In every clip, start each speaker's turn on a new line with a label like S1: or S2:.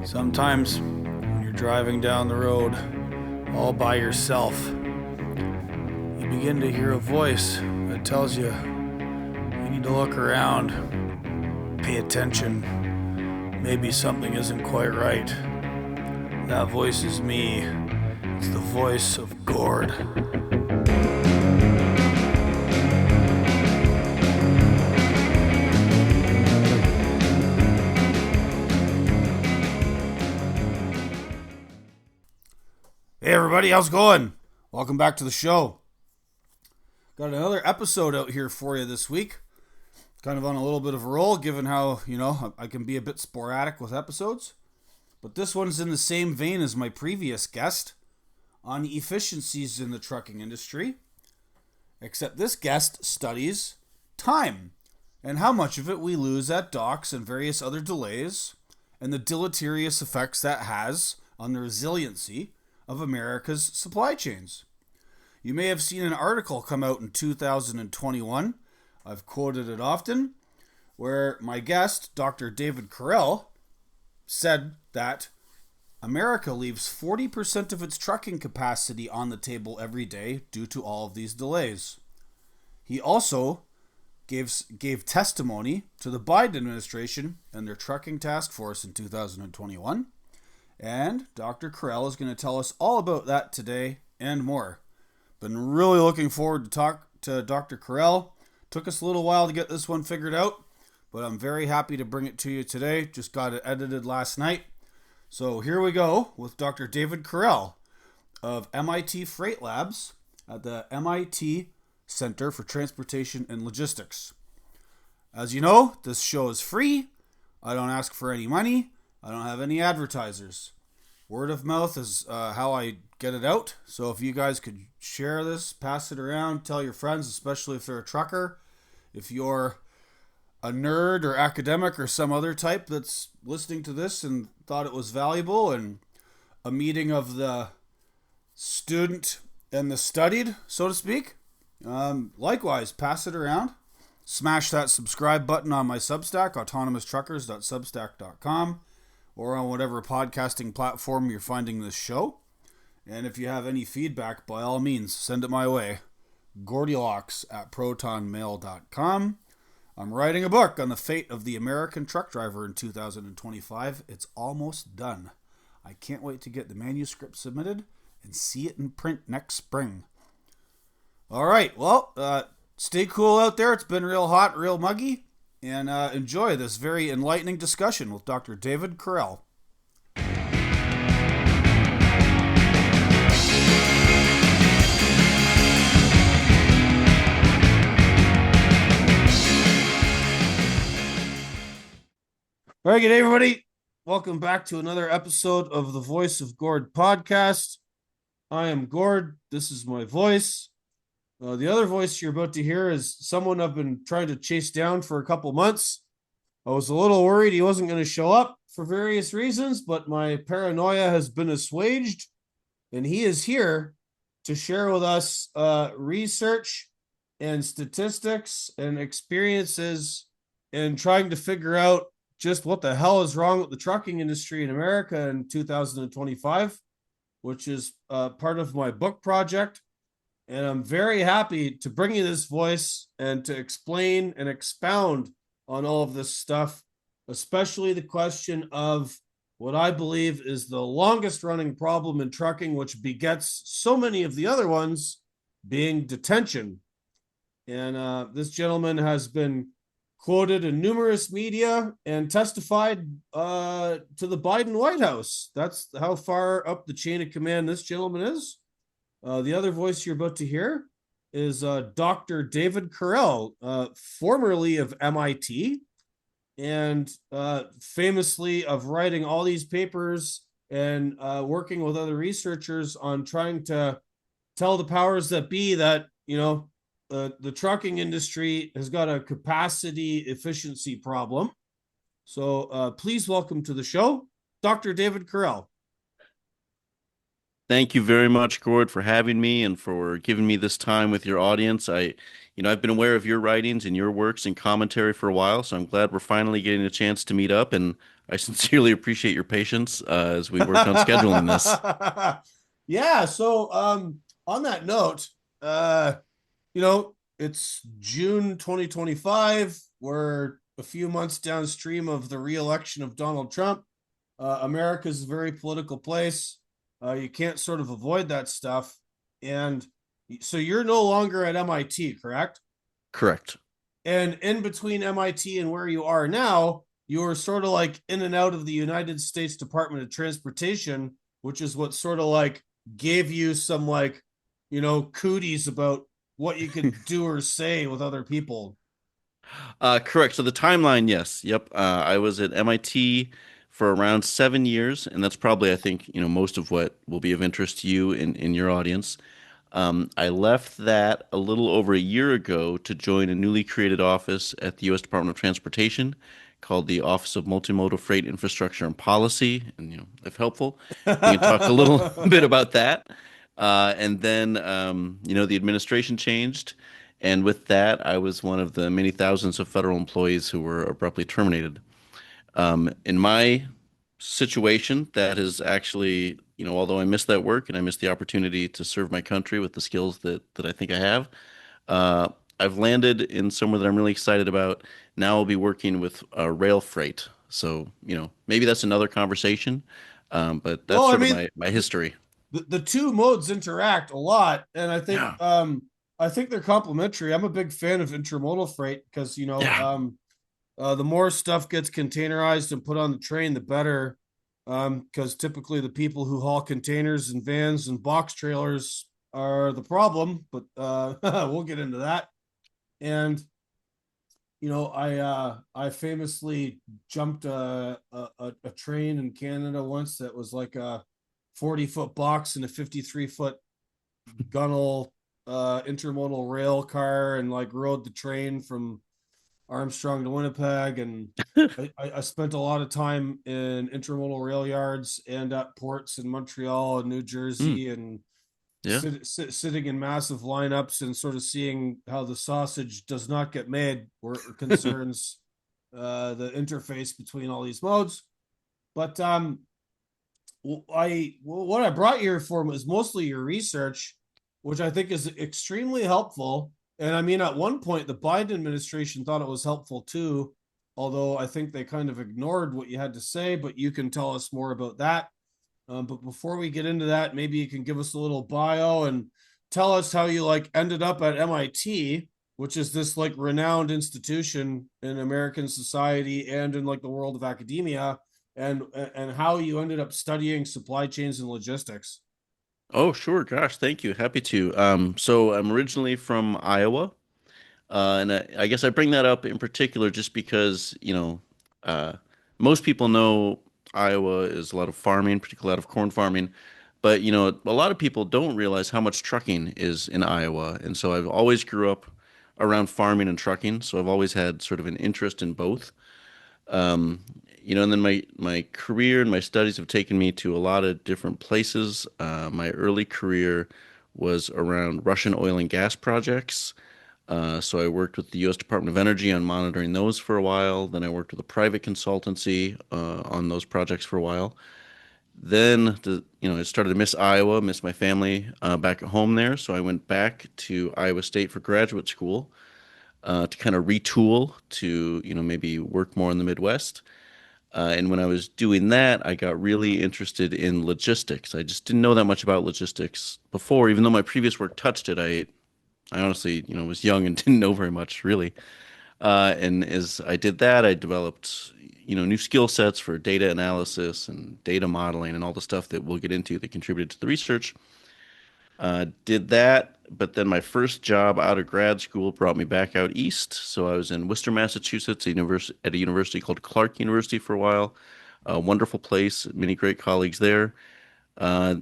S1: Sometimes when you're driving down the road all by yourself, you begin to hear a voice that tells you need to look around, pay attention. Maybe something isn't quite right. That voice is me. It's the voice of Gord. Hey everybody, how's it going? Welcome back to the show. Got another episode out here for you this week. Kind of on a little bit of a roll, given how, I can be a bit sporadic with episodes. But this one's in the same vein as my previous guest on efficiencies in the trucking industry. Except this guest studies time and how much of it we lose at docks and various other delays and the deleterious effects that has on the resiliency of America's supply chains. You may have seen an article come out in 2021, I've quoted it often, where my guest, Dr. David Correll, said that America leaves 40% of its trucking capacity on the table every day due to all of these delays. He also gave testimony to the Biden administration and their trucking task force in 2021. And Dr. Correll is going to tell us all about that today and more. Been really looking forward to talk to Dr. Correll. Took us a little while to get this one figured out, but I'm very happy to bring it to you today. Just got it edited last night. So here we go with Dr. David Correll of MIT FreightLabs at the MIT Center for Transportation and Logistics. As you know, this show is free. I don't ask for any money. I don't have any advertisers. Word of mouth is how I get it out. So if you guys could share this, pass it around, tell your friends, especially if they're a trucker. If you're a nerd or academic or some other type that's listening to this and thought it was valuable and a meeting of the student and the studied, so to speak, likewise, pass it around. Smash that subscribe button on my Substack, autonomoustruckers.substack.com, or on whatever podcasting platform you're finding this show. And if you have any feedback, by all means, send it my way. Gordylocks@protonmail.com. I'm writing a book on the fate of the American truck driver in 2025. It's almost done. I can't wait to get the manuscript submitted and see it in print next spring. All right, well, stay cool out there. It's been real hot, real muggy. And enjoy this very enlightening discussion with Dr. David Correll. All right, good day, everybody. Welcome back to another episode of the Voice of Gord podcast. I am Gord. This is my voice. The other voice you're about to hear is someone I've been trying to chase down for a couple months. I was a little worried he wasn't going to show up for various reasons, but my paranoia has been assuaged, and he is here to share with us research and statistics and experiences in trying to figure out just what the hell is wrong with the trucking industry in America in 2025, which is part of my book project. And I'm very happy to bring you this voice and to explain and expound on all of this stuff, especially the question of what I believe is the longest running problem in trucking, which begets so many of the other ones, being detention. And this gentleman has been quoted in numerous media and testified to the Biden White House. That's how far up the chain of command this gentleman is. The other voice you're about to hear is Dr. David Correll, formerly of MIT, and famously of writing all these papers and working with other researchers on trying to tell the powers that be that, the trucking industry has got a capacity efficiency problem. So please welcome to the show, Dr. David Correll.
S2: Thank you very much, Gord, for having me and for giving me this time with your audience. I've been aware of your writings and your works and commentary for a while, so I'm glad we're finally getting a chance to meet up, and I sincerely appreciate your patience as we worked on scheduling this.
S1: Yeah, so on that note, it's June 2025. We're a few months downstream of the re-election of Donald Trump. America's a very political place. You can't sort of avoid that stuff. And so you're no longer at MIT, correct?
S2: Correct.
S1: And in between MIT and where you are now, you were sort of like in and out of the United States Department of Transportation, which is what sort of like gave you some like, cooties about what you could do or say with other people.
S2: Correct. So the timeline, yes. Yep. I was at MIT for around 7 years, and that's probably, I think, most of what will be of interest to you in your audience. I left that a little over a year ago to join a newly created office at the U.S. Department of Transportation called the Office of Multimodal Freight Infrastructure and Policy. And, if helpful, we can talk a little bit about that. And then, the administration changed. And with that, I was one of the many thousands of federal employees who were abruptly terminated. In my situation, that is actually, although I miss that work and I miss the opportunity to serve my country with the skills that I think I have, uh, I've landed in somewhere that I'm really excited about. Now I'll be working with rail freight. So, maybe that's another conversation, but that's
S1: Well, I
S2: sort of
S1: mean,
S2: my history.
S1: the two modes interact a lot, and
S2: Yeah.
S1: I think they're complementary. I'm a big fan of intermodal freight because
S2: Yeah.
S1: the more stuff gets containerized and put on the train, the better. Because typically the people who haul containers and vans and box trailers are the problem, but we'll get into that. And I famously jumped a train in Canada once that was like a 40-foot box and a 53-foot gunnel intermodal rail car, and like rode the train from Armstrong to Winnipeg. And I spent a lot of time in intermodal rail yards and at ports in Montreal and New
S2: Mm,
S1: Jersey, and
S2: yeah.
S1: sitting in massive lineups and sort of seeing how the sausage does not get made where it concerns the interface between all these modes. But what I brought you here for was mostly your research, which I think is extremely helpful. And I mean, at one point, the Biden administration thought it was helpful too, although I think they kind of ignored what you had to say. But you can tell us more about that. But before we get into that, maybe you can give us a little bio and tell us how you like ended up at MIT, which is this like renowned institution in American society and in like the world of academia, and how you ended up studying supply chains and logistics.
S2: Oh, sure. Gosh, thank you. Happy to. So I'm originally from Iowa. And I guess I bring that up in particular just because, uh, most people know Iowa is a lot of farming, particularly a lot of corn farming. But, a lot of people don't realize how much trucking is in Iowa. And so I've always grew up around farming and trucking. So I've always had sort of an interest in both. Um, and then my career and my studies have taken me to a lot of different places. My early career was around Russian oil and gas projects. So I worked with the U.S. Department of Energy on monitoring those for a while. Then I worked with a private consultancy on those projects for a while. Then I started to miss Iowa, miss my family back at home there. So I went back to Iowa State for graduate school to kind of retool to maybe work more in the Midwest. And when I was doing that, I got really interested in logistics. I just didn't know that much about logistics before, even though my previous work touched it. I honestly, was young and didn't know very much really. And as I did that, I developed, new skill sets for data analysis and data modeling and all the stuff that we'll get into that contributed to the research. Did that, but then my first job out of grad school brought me back out east. So I was in Worcester, Massachusetts, at a university called Clark University for a while. A wonderful place, many great colleagues there. Uh,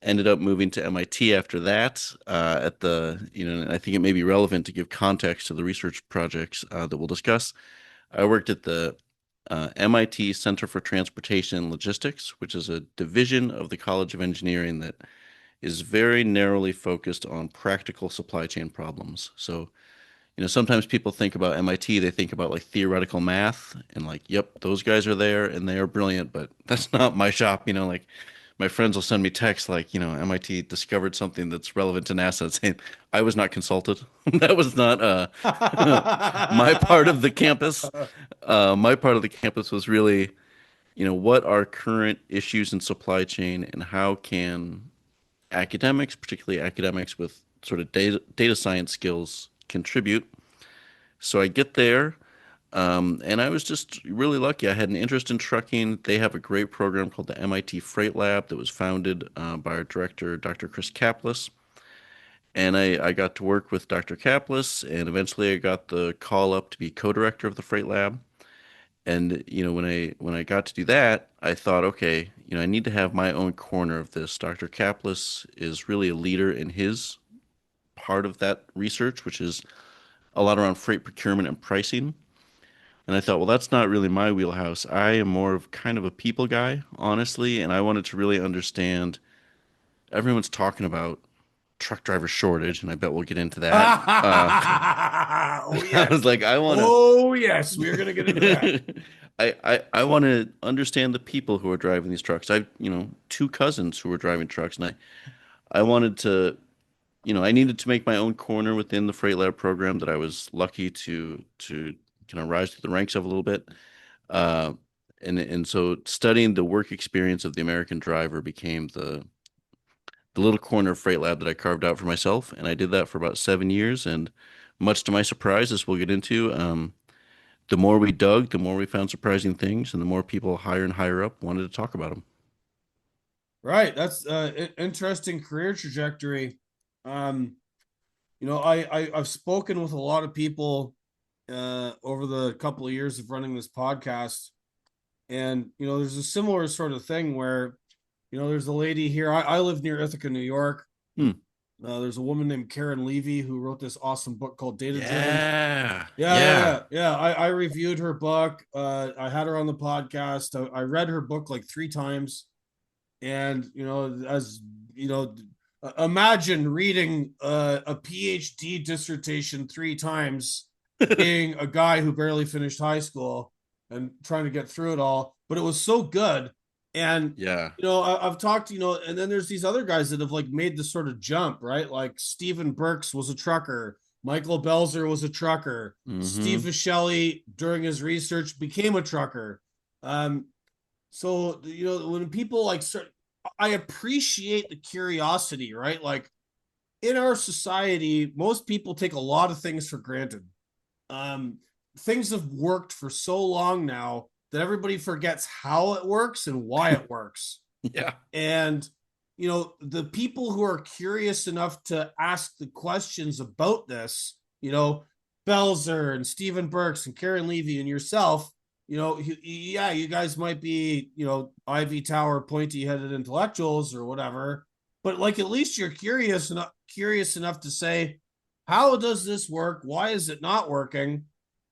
S2: Ended up moving to MIT after that. At the, and I think it may be relevant to give context to the research projects that we'll discuss. I worked at the MIT Center for Transportation and Logistics, which is a division of the College of Engineering that is very narrowly focused on practical supply chain problems. So, sometimes people think about MIT, they think about like theoretical math and like, yep, those guys are there and they are brilliant, but that's not my shop. Like my friends will send me texts like, MIT discovered something that's relevant to NASA, saying I was not consulted. That was not my part of the campus. My part of the campus was really, what are current issues in supply chain and how can academics, particularly academics with sort of data science skills, contribute. So I get there, and I was just really lucky. I had an interest in trucking. They have a great program called the MIT FreightLab that was founded by our director, Dr. Chris Kaplis. And I got to work with Dr. Kaplis, and eventually I got the call up to be co-director of the Freight Lab. And when I got to do that, I thought, okay, I need to have my own corner of this. Dr. Kaplis is really a leader in his part of that research, which is a lot around freight procurement and pricing. And I thought, well, that's not really my wheelhouse. I am more of kind of a people guy, honestly, and I wanted to really understand everyone's talking about truck driver shortage, and I bet we'll get into that.
S1: Oh
S2: I
S1: yes.
S2: was like, I want to
S1: Oh yes, we're gonna get into that.
S2: I want to understand the people who are driving these trucks. I've, two cousins who were driving trucks, and I wanted to, I needed to make my own corner within the Freight Lab program that I was lucky to kind of rise to the ranks of a little bit. Uh, and so studying the work experience of the American driver became the little corner of Freight Lab that I carved out for myself, and I did that for about 7 years. And much to my surprise, as we'll get into, the more we dug, the more we found surprising things, and the more people higher and higher up wanted to talk about them.
S1: Right. That's interesting career trajectory. Um, I've spoken with a lot of people over the couple of years of running this podcast, and there's a similar sort of thing where there's a lady here. I live near Ithaca, New York.
S2: Hmm.
S1: There's a woman named Karen Levy who wrote this awesome book called Data Driven.
S2: Yeah, yeah.
S1: Yeah. I reviewed her book. I had her on the podcast. I read her book like 3 times. And, as you know, imagine reading a PhD dissertation 3 times, being a guy who barely finished high school and trying to get through it all. But it was so good. And,
S2: Yeah.
S1: I've talked, and then there's these other guys that have like made this sort of jump, right? Like Stephen Burks was a trucker. Michael Belzer was a trucker. Steve
S2: Mm-hmm.
S1: Viscelli, during his research, became a trucker. Um, so when people like start, I appreciate the curiosity, right? Like in our society, most people take a lot of things for granted. Um, Things have worked for so long now that everybody forgets how it works and why it works.
S2: Yeah.
S1: And the people who are curious enough to ask the questions about this, Belzer and Stephen Burks and Karen Levy and yourself, yeah, you guys might be, Ivy Tower pointy headed intellectuals or whatever, but like at least you're curious enough to say, how does this work? Why is it not working?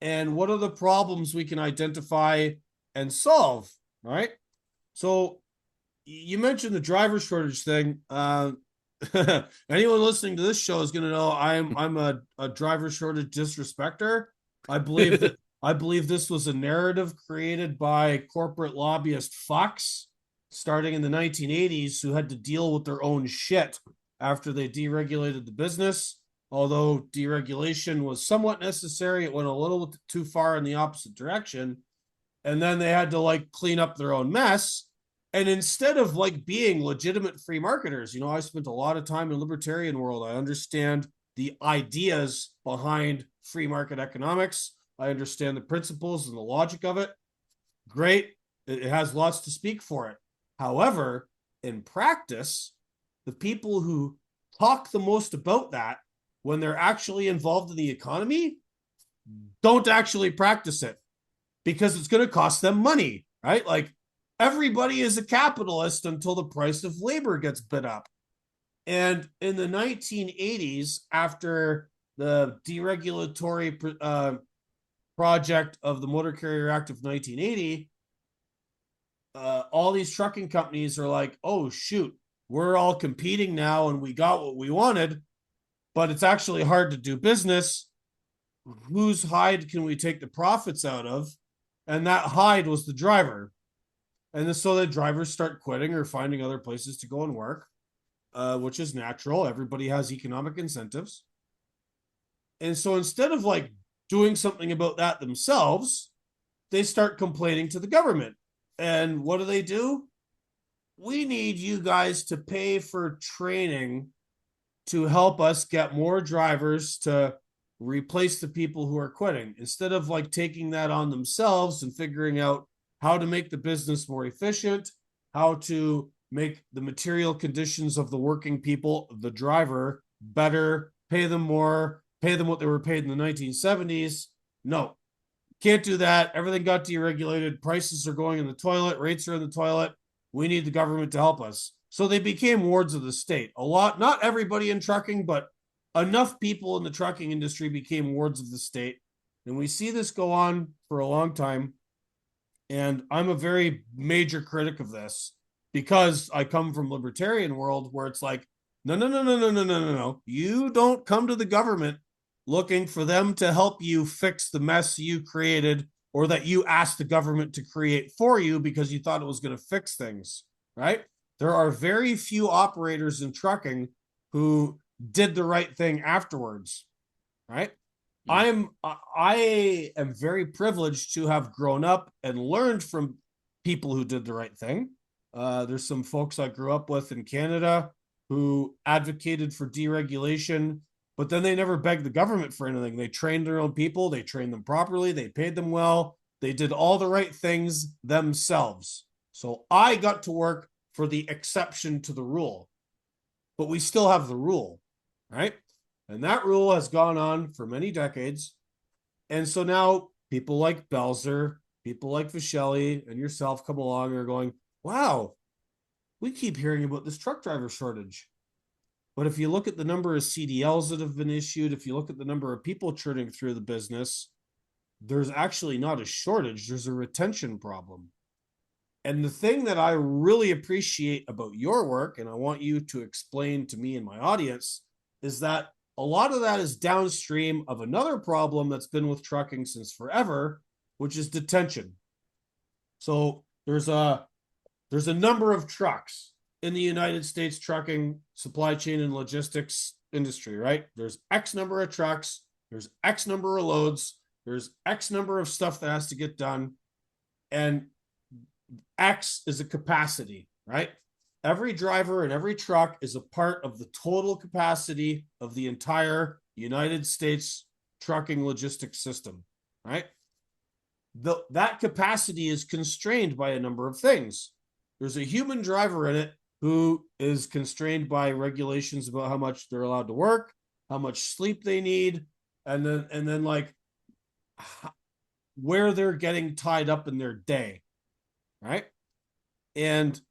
S1: And what are the problems we can identify and solve? Right. So you mentioned the driver shortage thing. Anyone listening to this show is going to know I'm a driver shortage disrespecter. I believe that I believe this was a narrative created by corporate lobbyist Fox starting in the 1980s who had to deal with their own shit after they deregulated the business. Although deregulation was somewhat necessary, it went a little too far in the opposite direction. And then they had to like clean up their own mess. And instead of like being legitimate free marketers, I spent a lot of time in the libertarian world. I understand the ideas behind free market economics. I understand the principles and the logic of it. Great. It has lots to speak for it. However, in practice, the people who talk the most about that when they're actually involved in the economy don't actually practice it because it's going to cost them money, right? Like everybody is a capitalist until the price of labor gets bid up. And in the 1980s, after the deregulatory project of the Motor Carrier Act of 1980, all these trucking companies are like, oh, shoot, we're all competing now and we got what we wanted, but it's actually hard to do business. whose hide can we take the profits out of? And that hide was the driver. And so the drivers start quitting or finding other places to go and work, which is natural. Everybody has economic incentives. And so instead of like doing something about that themselves, they start complaining to the government. And what do? We need you guys to pay for training to help us get more drivers to replace the people who are quitting instead of like taking that on themselves and figuring out how to make the business more efficient, how to make the material conditions of the working people, the driver, better, pay them more, pay them what they were paid in the 1970s. No, can't do that. Everything got deregulated. Prices are going in the toilet. Rates are in the toilet. We need the government to help us. So they became wards of the state. A lot, not everybody in trucking, but enough people in the trucking industry became wards of the state. And we see this go on for a long time. And I'm a very major critic of this because I come from libertarian world where it's like, no, no, no, no, no, no, no, no, no. You don't come to the government looking for them to help you fix the mess you created or that you asked the government to create for you because you thought it was going to fix things, right? There are very few operators in trucking who did the right thing afterwards, right?
S2: Mm.
S1: I am very privileged to have grown up and learned from people who did the right thing. There's some folks I grew up with in Canada who advocated for deregulation, but then they never begged the government for anything. They trained their own people, they trained them properly, they paid them well, they did all the right things themselves. So I got to work for the exception to the rule, but we still have the rule, right? And that rule has gone on for many decades. And so now people like Belzer, people like Vishelli, and yourself come along and are going, wow, we keep hearing about this truck driver shortage. But if you look at the number of CDLs that have been issued, if you look at the number of people churning through the business, there's actually not a shortage, there's a retention problem. And the thing that I really appreciate about your work, and I want you to explain to me and my audience, is that a lot of that is downstream of another problem that's been with trucking since forever, which is detention. So there's a number of trucks in the United States trucking supply chain and logistics industry, right? There's X number of trucks, there's X number of loads, there's X number of stuff that has to get done, and X is a capacity, right? Every driver and every truck is a part of the total capacity of the entire United States trucking logistics system, right? That capacity is constrained by a number of things. There's a human driver in it who is constrained by regulations about how much they're allowed to work, how much sleep they need, and then like where they're getting tied up in their day, right? And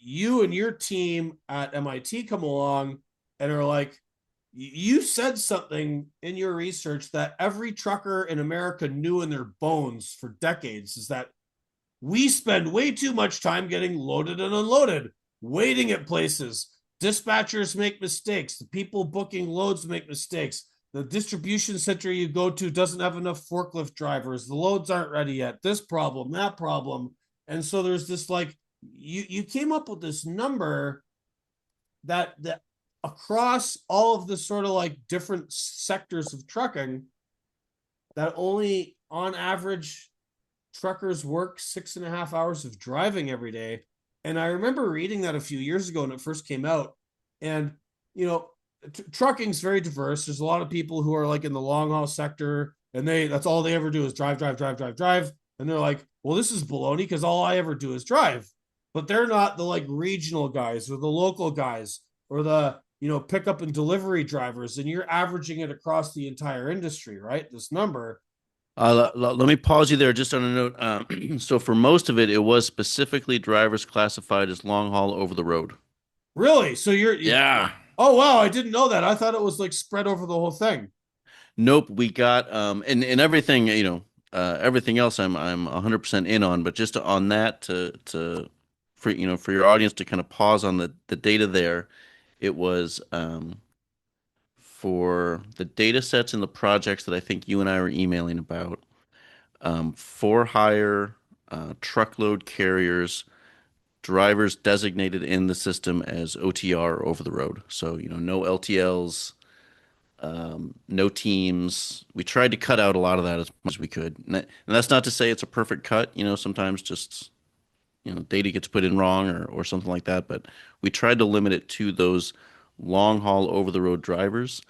S1: you and your team at MIT come along and are like, you said something in your research that every trucker in America knew in their bones for decades is that we spend way too much time getting loaded and unloaded, waiting at places. Dispatchers make mistakes. The people booking loads make mistakes. The distribution center you go to doesn't have enough forklift drivers. The loads aren't ready yet. This problem, that problem. And so there's this like, you came up with this number that across all of the sort of like different sectors of trucking that only on average truckers work 6.5 hours of driving every day. And I remember reading that a few years ago when it first came out. And, you know, trucking's very diverse. There's a lot of people who are like in the long haul sector and that's all they ever do is drive, drive, drive, drive, drive. And they're like, well, this is baloney because all I ever do is drive. But they're not the like regional guys or the local guys or the, you know, pickup and delivery drivers. And you're averaging it across the entire industry, right? This number.
S2: Let me pause you there just on a note. So for most of it, it was specifically drivers classified as long haul over the road.
S1: Really? So
S2: Yeah.
S1: oh, wow. I didn't know that. I thought it was like spread over the whole thing.
S2: Nope, we got and everything, everything else I'm 100% in on, but just on that to for for your audience to kind of pause on the data there, it was for the data sets and the projects that I think you and I were emailing about, for hire, truckload carriers, drivers designated in the system as OTR over the road. So, no LTLs, no teams. We tried to cut out a lot of that as much as we could. And that's not to say it's a perfect cut. Sometimes just, data gets put in wrong or something like that. But we tried to limit it to those long haul over the road drivers.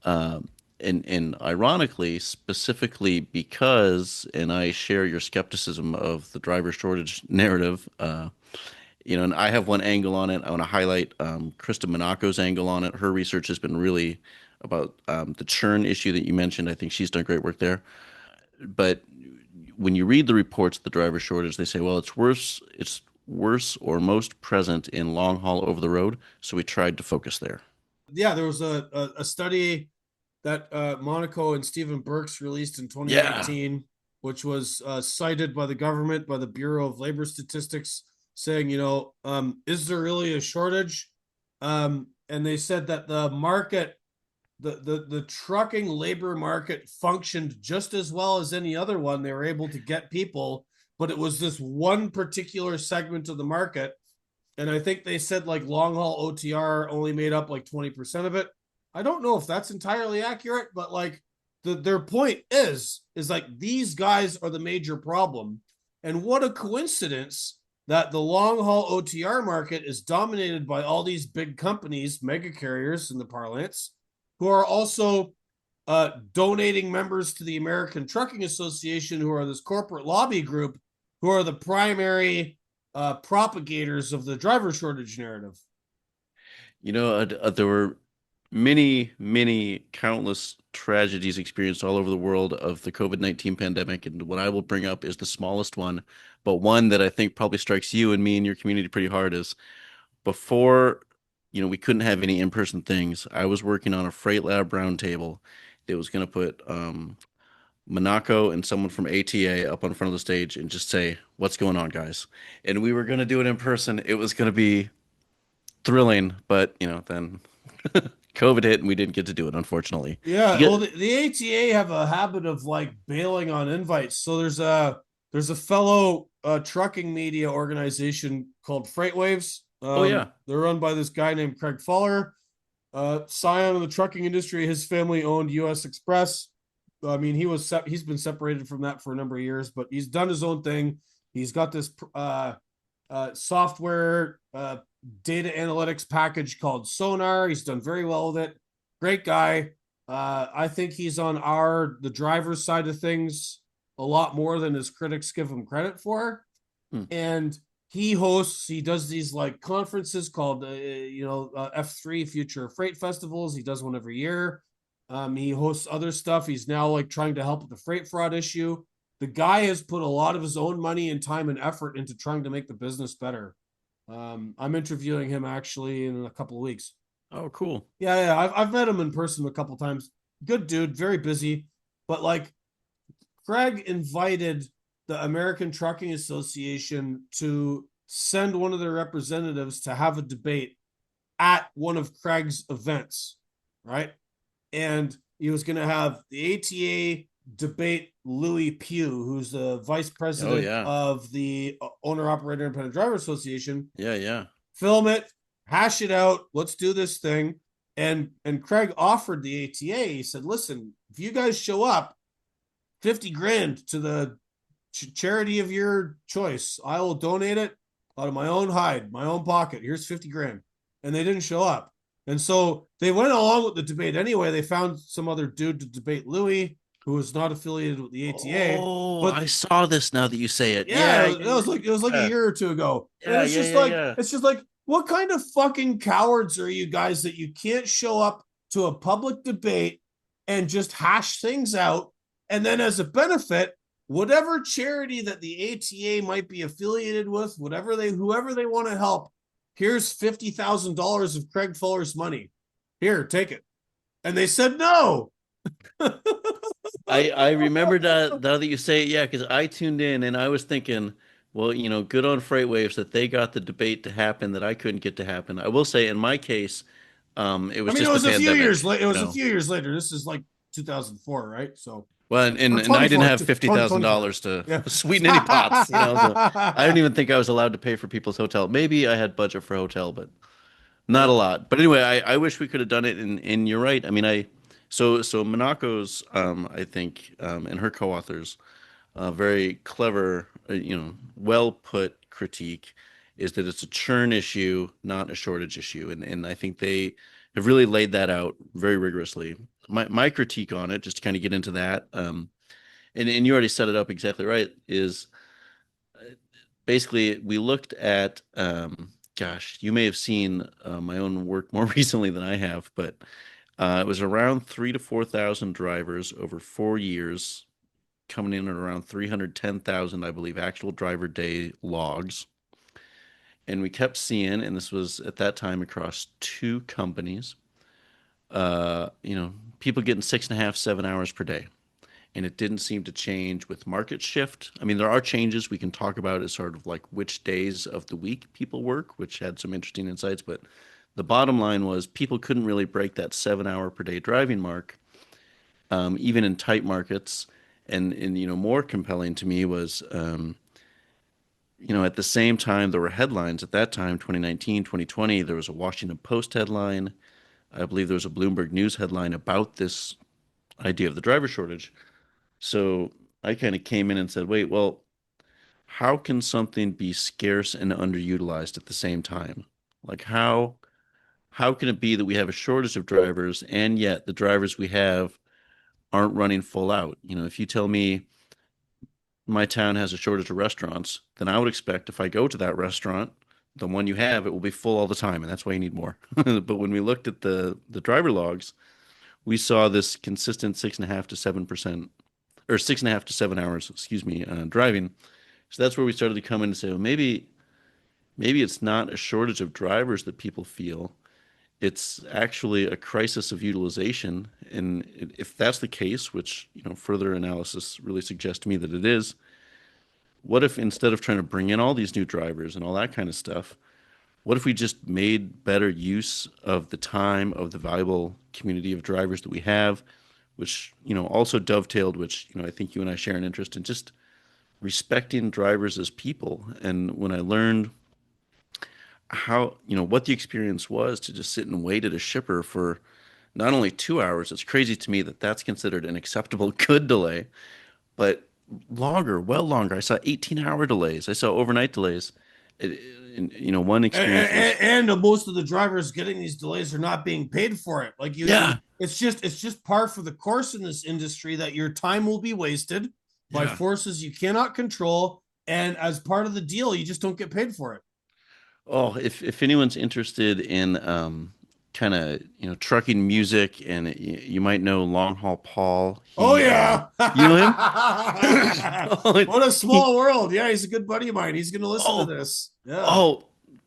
S2: And ironically, specifically because, and I share your skepticism of the driver shortage narrative, and I have one angle on it. I want to highlight Krista Monaco's angle on it. Her research has been really about the churn issue that you mentioned. I think she's done great work there. But when you read the reports of the driver shortage, they say, well, it's worse or most present in long haul over the road. So we tried to focus there.
S1: Yeah, there was a study that Monaco and Stephen Burks released in
S2: Yeah.
S1: 2019, which was cited by the government, by the Bureau of Labor Statistics, saying, is there really a shortage? And they said that the market, the trucking labor market functioned just as well as any other one. They were able to get people, but it was this one particular segment of the market. And I think they said like long haul OTR only made up like 20% of it. I don't know if that's entirely accurate, but like their point is like these guys are the major problem. And what a coincidence that the long haul OTR market is dominated by all these big companies, mega carriers in the parlance, who are also donating members to the American Trucking Association, who are this corporate lobby group, who are the primary propagators of the driver shortage narrative.
S2: There were many, many countless tragedies experienced all over the world of the COVID-19 pandemic. And what I will bring up is the smallest one, but one that I think probably strikes you and me and your community pretty hard is before, we couldn't have any in-person things. I was working on a FreightLab roundtable that was going to put Monaco and someone from ATA up on front of the stage and just say, "What's going on, guys?" And we were going to do it in person. It was going to be thrilling, but then COVID hit and we didn't get to do it, unfortunately. You
S1: Yeah, well,
S2: get,
S1: the ATA have a habit of like bailing on invites. So there's a fellow trucking media organization called FreightWaves.
S2: oh yeah,
S1: They're run by this guy named Craig Fuller, scion of the trucking industry. His family owned U.S. Express. I mean, he's been separated from that for a number of years, but he's done his own thing. He's got this software data analytics package called Sonar. He's done very well with it. Great guy. I think he's on the driver's side of things a lot more than his critics give him credit for.
S2: hmm.
S1: And he does these like conferences called, F3 Future Freight Festivals. He does one every year. He hosts other stuff. He's now like trying to help with the freight fraud issue. The guy has put a lot of his own money and time and effort into trying to make the business better. I'm interviewing him actually in a couple of weeks.
S2: Oh cool.
S1: Yeah, I've met him in person a couple of times. Good dude, very busy, but like Craig invited the American Trucking Association to send one of their representatives to have a debate at one of Craig's events, right? And he was going to have the ATA debate Louis Pugh, who's the vice
S2: Oh
S1: president
S2: yeah,
S1: of the Owner Operator Independent Driver Association.
S2: yeah, yeah.
S1: Film it, hash it out. Let's do this thing. And Craig offered the ATA. He said, "Listen, if you guys show up, 50 grand to the charity of your choice. I will donate it out of my own hide, my own pocket. Here's 50 grand." And they didn't show up. And so they went along with the debate anyway. They found some other dude to debate Louis, who was not affiliated with the ATA.
S2: Oh,
S1: But
S2: I saw this now that you say it.
S1: yeah,
S2: Yeah,
S1: it was like a
S2: yeah,
S1: year or two ago. And
S2: yeah,
S1: it's
S2: yeah,
S1: just
S2: yeah,
S1: like
S2: yeah.
S1: what kind of fucking cowards are you guys that you can't show up to a public debate and just hash things out, and then as a benefit, whatever charity that the ATA might be affiliated with, whoever they want to help, here's $50,000 of Craig Fuller's money. Here, take it. And they said no.
S2: I remember that now that you say it, yeah, because I tuned in and I was thinking, well, good on FreightWaves that they got the debate to happen that I couldn't get to happen. I will say, in my case, It
S1: I
S2: was
S1: mean, it
S2: just the
S1: was a few
S2: pandemic,
S1: years later. It
S2: you
S1: was a
S2: know.
S1: few years later. This is like 2004, right? So,
S2: Well, and
S1: or
S2: and I didn't
S1: 24,
S2: have fifty thousand
S1: 2024.
S2: dollars to
S1: Yeah.
S2: sweeten any pots, you know. So I don't even think I was allowed to pay for people's hotel. Maybe I had budget for hotel, but not
S1: Yeah.
S2: a lot. But anyway, I wish we could have done it. And you're right. I mean, so Monaco's I think and her co-authors very clever, well put critique is that it's a churn issue, not a shortage issue, and I think they have really laid that out very rigorously. My critique on it, just to kind of get into that, and you already set it up exactly right, is basically we looked at, gosh, you may have seen my own work more recently than I have, but it was around 3 to 4 thousand drivers over 4 years coming in at around 310,000, I believe, actual driver day logs. And we kept seeing, and this was at that time across two companies, people getting 6.5, 7 hours per day. And it didn't seem to change with market shift. I mean, there are changes we can talk about as sort of like which days of the week people work, which had some interesting insights. But the bottom line was people couldn't really break that 7 hour per day driving mark, even in tight markets. And more compelling to me was, at the same time, there were headlines at that time, 2019, 2020. There was a Washington Post headline. I believe there was a Bloomberg News headline about this idea of the driver shortage. So I kind of came in and said, wait, well, how can something be scarce and underutilized at the same time? Like how can it be that we have a shortage of drivers and yet the drivers we have aren't running full out? If you tell me my town has a shortage of restaurants, then I would expect if I go to that restaurant, the one you have, it will be full all the time, and that's why you need more. But when we looked at the driver logs, we saw this consistent 6.5 to 7%, or 6.5 to 7 hours, excuse me, driving. So that's where we started to come in and say, well, maybe it's not a shortage of drivers that people feel. It's actually a crisis of utilization. And if that's the case, which, further analysis really suggests to me that it is, what if instead of trying to bring in all these new drivers and all that kind of stuff, what if we just made better use of the time of the valuable community of drivers that we have, which, also dovetailed, which, I think you and I share an interest in just respecting drivers as people. And when I learned how, what the experience was to just sit and wait at a shipper for not only 2 hours, it's crazy to me that that's considered an acceptable good delay, but longer, well longer. I saw 18-hour delays. I saw overnight delays. One experience was,
S1: And most of the drivers getting these delays are not being paid for it. Like
S2: yeah,
S1: it's just par for the course in this industry that your time will be wasted by
S2: yeah.
S1: forces you cannot control, and as part of the deal, you just don't get paid for it.
S2: Oh, if anyone's interested in kind of trucking music, and you might know Long Haul Paul.
S1: Oh
S2: He
S1: yeah,
S2: you know him? Oh,
S1: what a
S2: he
S1: small world. Yeah, he's a good buddy of mine. He's going to listen to
S2: oh
S1: this. Yeah.
S2: oh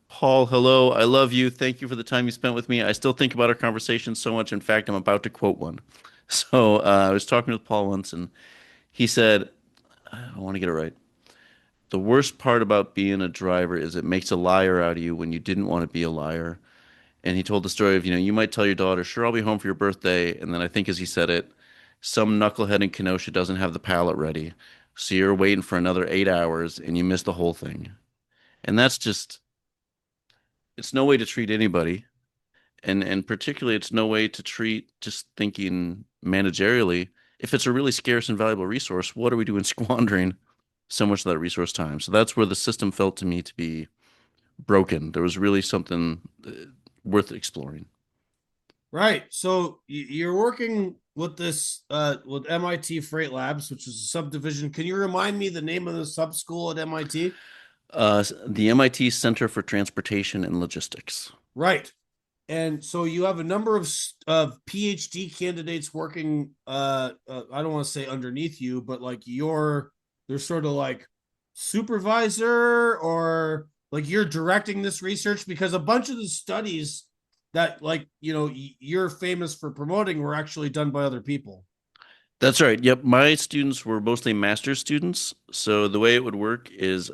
S2: Paul, hello. I love you. Thank you for the time you spent with me. I still think about our conversation so much. In fact, I'm about to quote one. So I was talking with Paul once, and he said, I want to get it right. The worst part about being a driver is it makes a liar out of you when you didn't want to be a liar. And he told the story of, you might tell your daughter, sure, I'll be home for your birthday. And then I think as he said it, some knucklehead in Kenosha doesn't have the pallet ready. So you're waiting for another 8 hours and you miss the whole thing. And that's just, it's no way to treat anybody. And particularly, it's no way to treat just thinking managerially. If it's a really scarce and valuable resource, what are we doing squandering so much of that resource time? So that's where the system felt to me to be broken. There was really something worth exploring.
S1: Right. So you're working with this with MIT FreightLabs, which is a subdivision. Can you remind me the name of the sub school at MIT?
S2: The MIT Center for Transportation and Logistics.
S1: Right. And so you have a number of PhD candidates working I don't want to say underneath you, but like they're sort of like supervisor, or like you're directing this research, because a bunch of the studies that, like, you're famous for promoting were actually done by other people.
S2: That's right. Yep. My students were mostly master's students. So the way it would work is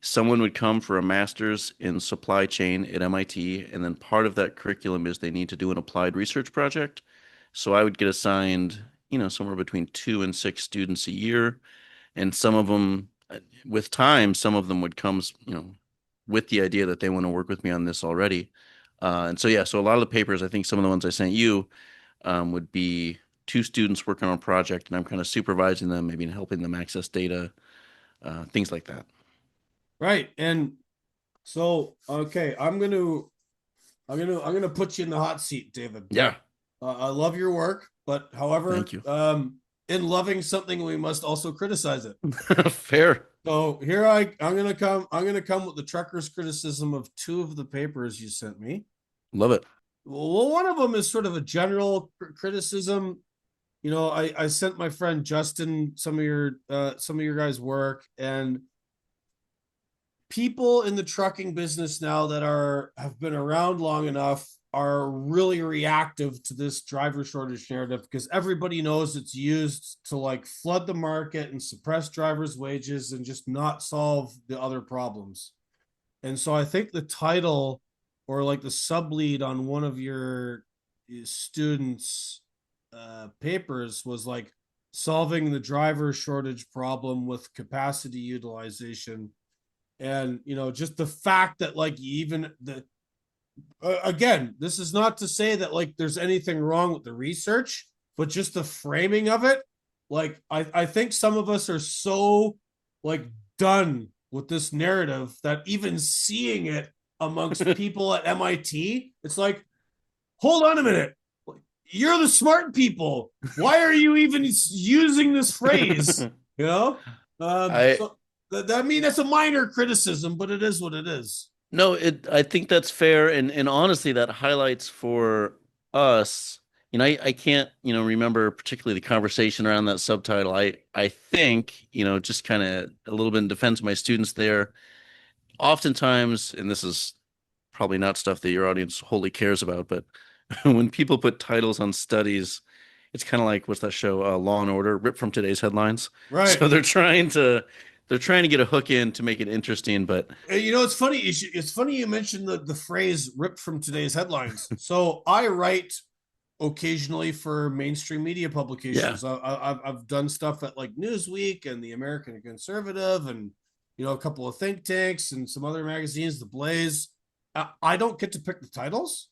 S2: someone would come for a master's in supply chain at MIT, and then part of that curriculum is they need to do an applied research project. So I would get assigned, somewhere between 2 and 6 students a year, and some of them, with time, some of them would come, with the idea that they want to work with me on this already. And so yeah, so a lot of the papers, I think some of the ones I sent you, would be 2 students working on a project, and I'm kind of supervising them, maybe helping them access data, things like that.
S1: Right. And so, okay, I'm gonna put you in the hot seat, David.
S2: Yeah,
S1: I love your work, but
S2: thank
S1: however,
S2: you.
S1: in loving something, we must also criticize it.
S2: Fair.
S1: So I'm gonna come with the trucker's criticism of two of the papers you sent me.
S2: Love it.
S1: Well, one of them is sort of a general criticism. I sent my friend Justin some of your guys' work, and people in the trucking business now that have been around long enough are really reactive to this driver shortage narrative because everybody knows it's used to like flood the market and suppress drivers' wages and just not solve the other problems. And so I think the title or like the sub lead on one of your students' papers was like solving the driver shortage problem with capacity utilization. And just the fact that like even the again, this is not to say that like there's anything wrong with the research, but just the framing of it, like I think some of us are so like done with this narrative that even seeing it amongst people at MIT, it's like, hold on a minute. You're the smart people. Why are you even using this phrase? You know?
S2: I
S1: So I mean, that's a minor criticism, but it is what it is.
S2: No, I think that's fair, and honestly, that highlights for us. I can't, remember particularly the conversation around that subtitle. I think, just kind of a little bit in defense of my students there. Oftentimes, and this is probably not stuff that your audience wholly cares about, but when people put titles on studies, it's kind of like what's that show, Law and Order, ripped from today's headlines.
S1: Right.
S2: So they're trying to get a hook in to make it interesting, but
S1: It's funny. It's funny you mentioned the phrase "ripped from today's headlines." So I write occasionally for mainstream media
S2: yeah.
S1: publications. I've done stuff at like Newsweek and the American Conservative, and a couple of think tanks and some other magazines, The Blaze. I don't get to pick the titles,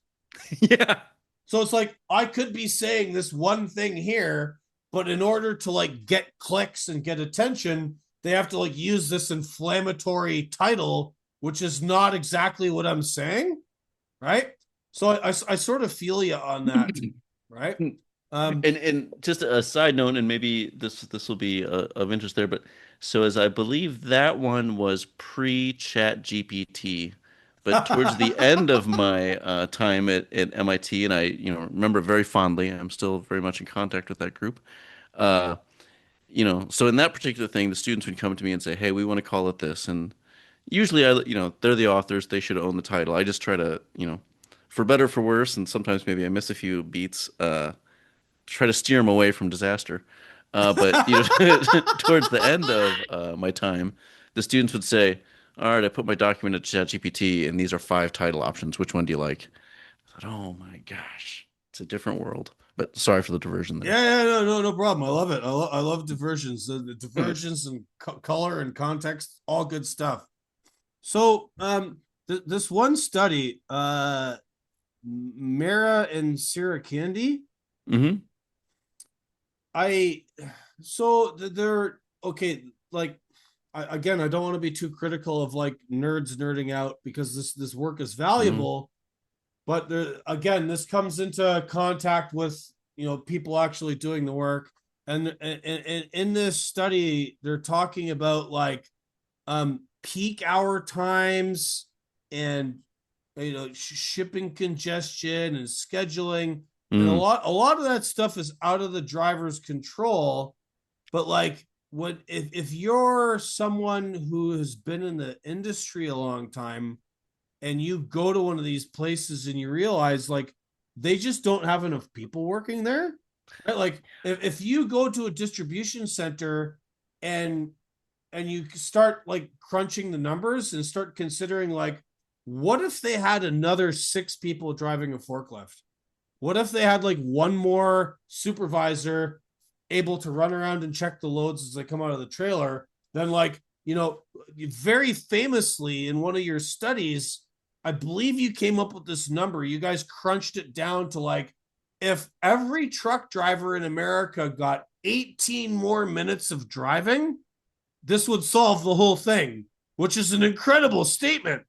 S2: Yeah.
S1: so it's like I could be saying this one thing here, but in order to like get clicks and get attention, they have to like use this inflammatory title, which is not exactly what I'm saying, right? So I sort of feel you on that, right?
S2: And just a side note, and maybe this will be of interest there, but so as I believe that one was pre-Chat GPT, but towards the end of my time at MIT, and I remember very fondly, I'm still very much in contact with that group. Uh, so in that particular thing, the students would come to me and say, "Hey, we want to call it this," and usually they're the authors, they should own the title. I just try to, for better for worse, and sometimes maybe I miss a few beats. Try to steer them away from disaster. But towards the end of my time, the students would say, "All right, I put my document at ChatGPT, and these are 5 title options. Which one do you like?" I thought, "Oh my gosh, it's a different world." But sorry for the diversion there.
S1: Yeah, no problem. I love it. I love diversions. The diversions and color and context, all good stuff. So, this one study, Mara and Sarah Candy,
S2: Hmm.
S1: I so they're okay. Like, again, I don't want to be too critical of like nerds nerding out because this work is
S2: Hmm.
S1: valuable, but again, this comes into contact with people actually doing the work, and in this study, they're talking about like peak hour times and shipping congestion and scheduling, and
S2: Hmm.
S1: a lot of that stuff is out of the driver's control. But like, what if you're someone who has been in the industry a long time and you go to one of these places and you realize like they just don't have enough people working there, right? Like if you go to a distribution center and and you start like crunching the numbers and start considering like, what if they had another 6 people driving a forklift? What if they had like one more supervisor able to run around and check the loads as they come out of the trailer? Then, like, very famously in one of your studies, I believe you came up with this number. You guys crunched it down to like, if every truck driver in America got 18 more minutes of driving, this would solve the whole thing, which is an incredible statement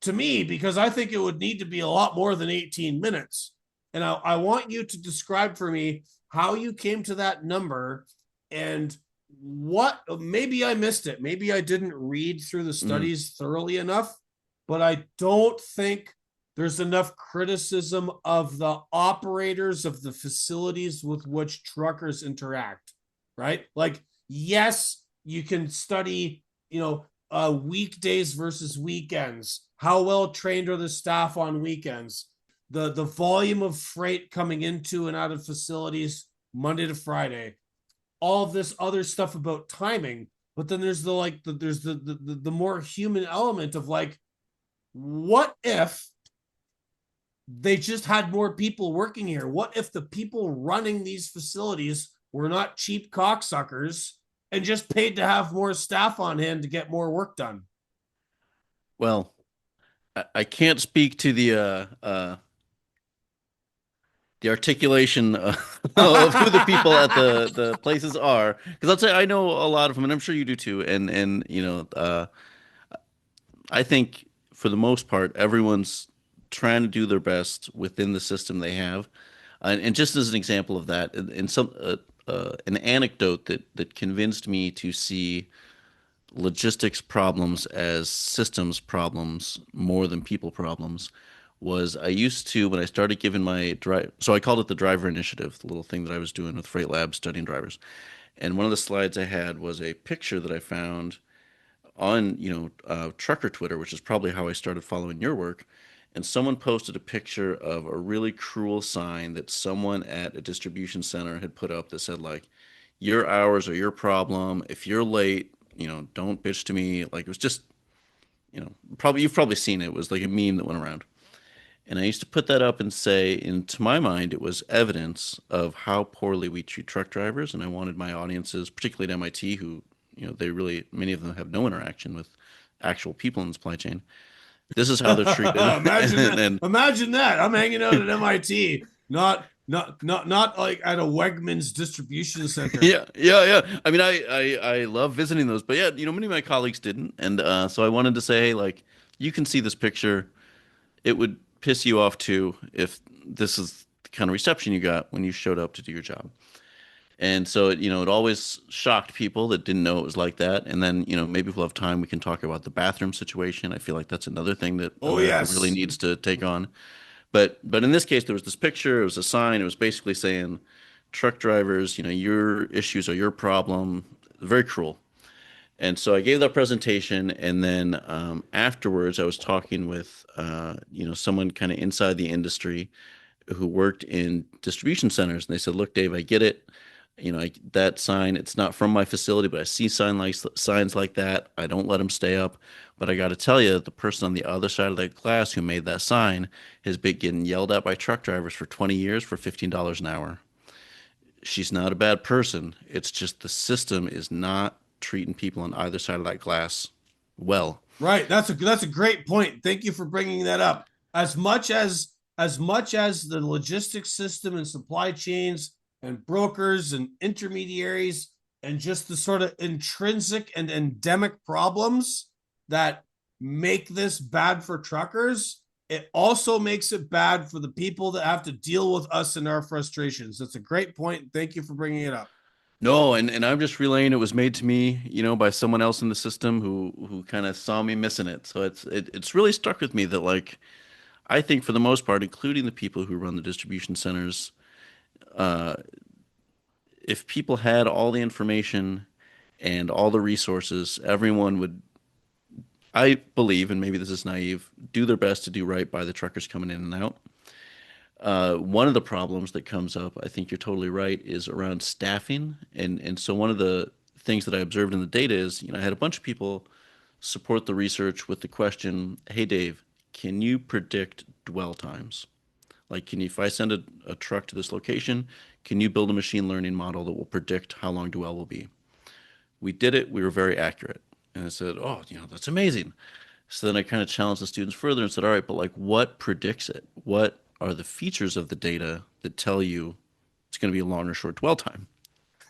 S1: to me because I think it would need to be a lot more than 18 minutes. And I want you to describe for me how you came to that number and what maybe I missed it. Maybe I didn't read through the
S2: Mhm.
S1: studies thoroughly enough, but I don't think there's enough criticism of the operators of the facilities with which truckers interact, right? Like, yes, you can study, weekdays versus weekends. How well trained are the staff on weekends? The volume of freight coming into and out of facilities Monday to Friday. All of this other stuff about timing, but then there's the more human element of like, what if they just had more people working here? What if the people running these facilities were not cheap cocksuckers and just paid to have more staff on hand to get more work done?
S2: Well, I can't speak to the articulation of who the people at the places are, because I'll say I know a lot of them, and I'm sure you do too. And I think for the most part, everyone's trying to do their best within the system they have. And just as an example of that, in some an anecdote that convinced me to see logistics problems as systems problems more than people problems was I used to, when I started giving my drive, so I called it the driver initiative, the little thing that I was doing with FreightLab studying drivers. And one of the slides I had was a picture that I found on, trucker Twitter, which is probably how I started following your work. And someone posted a picture of a really cruel sign that someone at a distribution center had put up that said, like, your hours are your problem. If you're late, don't bitch to me. Like, it was just, probably you've probably seen it. It was like a meme that went around. And I used to put that up and say, into my mind, it was evidence of how poorly we treat truck drivers. And I wanted my audiences, particularly at MIT, who, they really, many of them have no interaction with actual people in the supply chain. This is how they're treated.
S1: Imagine
S2: and
S1: that.
S2: then,
S1: Imagine that. I'm hanging out at MIT, not like at a Wegmans distribution center.
S2: yeah, yeah, yeah. I mean, I love visiting those, but yeah, many of my colleagues didn't. And so I wanted to say, hey, like, you can see this picture. It would piss you off too if this is the kind of reception you got when you showed up to do your job. And so it always shocked people that didn't know it was like that. And then, maybe if we'll have time, we can talk about the bathroom situation. I feel like that's another thing that
S1: Oh
S2: America really
S1: yes.
S2: needs to take on. But in this case, there was this picture, it was a sign, it was basically saying, truck drivers, your issues are your problem. Very cruel. And so I gave that presentation, and then afterwards, I was talking with someone kind of inside the industry who worked in distribution centers, and they said, "Look, Dave, I get it. That sign, it's not from my facility, but I see signs like that. I don't let them stay up. But I got to tell you, the person on the other side of the glass who made that sign has been getting yelled at by truck drivers for 20 years for $15 an hour. She's not a bad person. It's just the system is not treating people on either side of that glass well."
S1: Right. That's a great point. Thank you for bringing that up. As much as the logistics system and supply chains and brokers and intermediaries and just the sort of intrinsic and endemic problems that make this bad for truckers, it also makes it bad for the people that have to deal with us and our frustrations. That's a great point. Thank you for bringing it up.
S2: No, and I'm just relaying it was made to me, by someone else in the system who kind of saw me missing it. So it's really stuck with me that, like, I think for the most part, including the people who run the distribution centers, uh, if people had all the information and all the resources, everyone would, I believe, and maybe this is naive, do their best to do right by the truckers coming in and out. One of the problems that comes up, I think you're totally right, is around staffing. And so one of the things that I observed in the data is, I had a bunch of people support the research with the question, "Hey Dave, can you predict dwell times? Like, if I send a truck to this location, can you build a machine learning model that will predict how long dwell will be?" We did it. We were very accurate. And I said, "Oh, that's amazing." So then I kind of challenged the students further and said, "All right, but like what predicts it? What are the features of the data that tell you it's going to be a long or short dwell time?"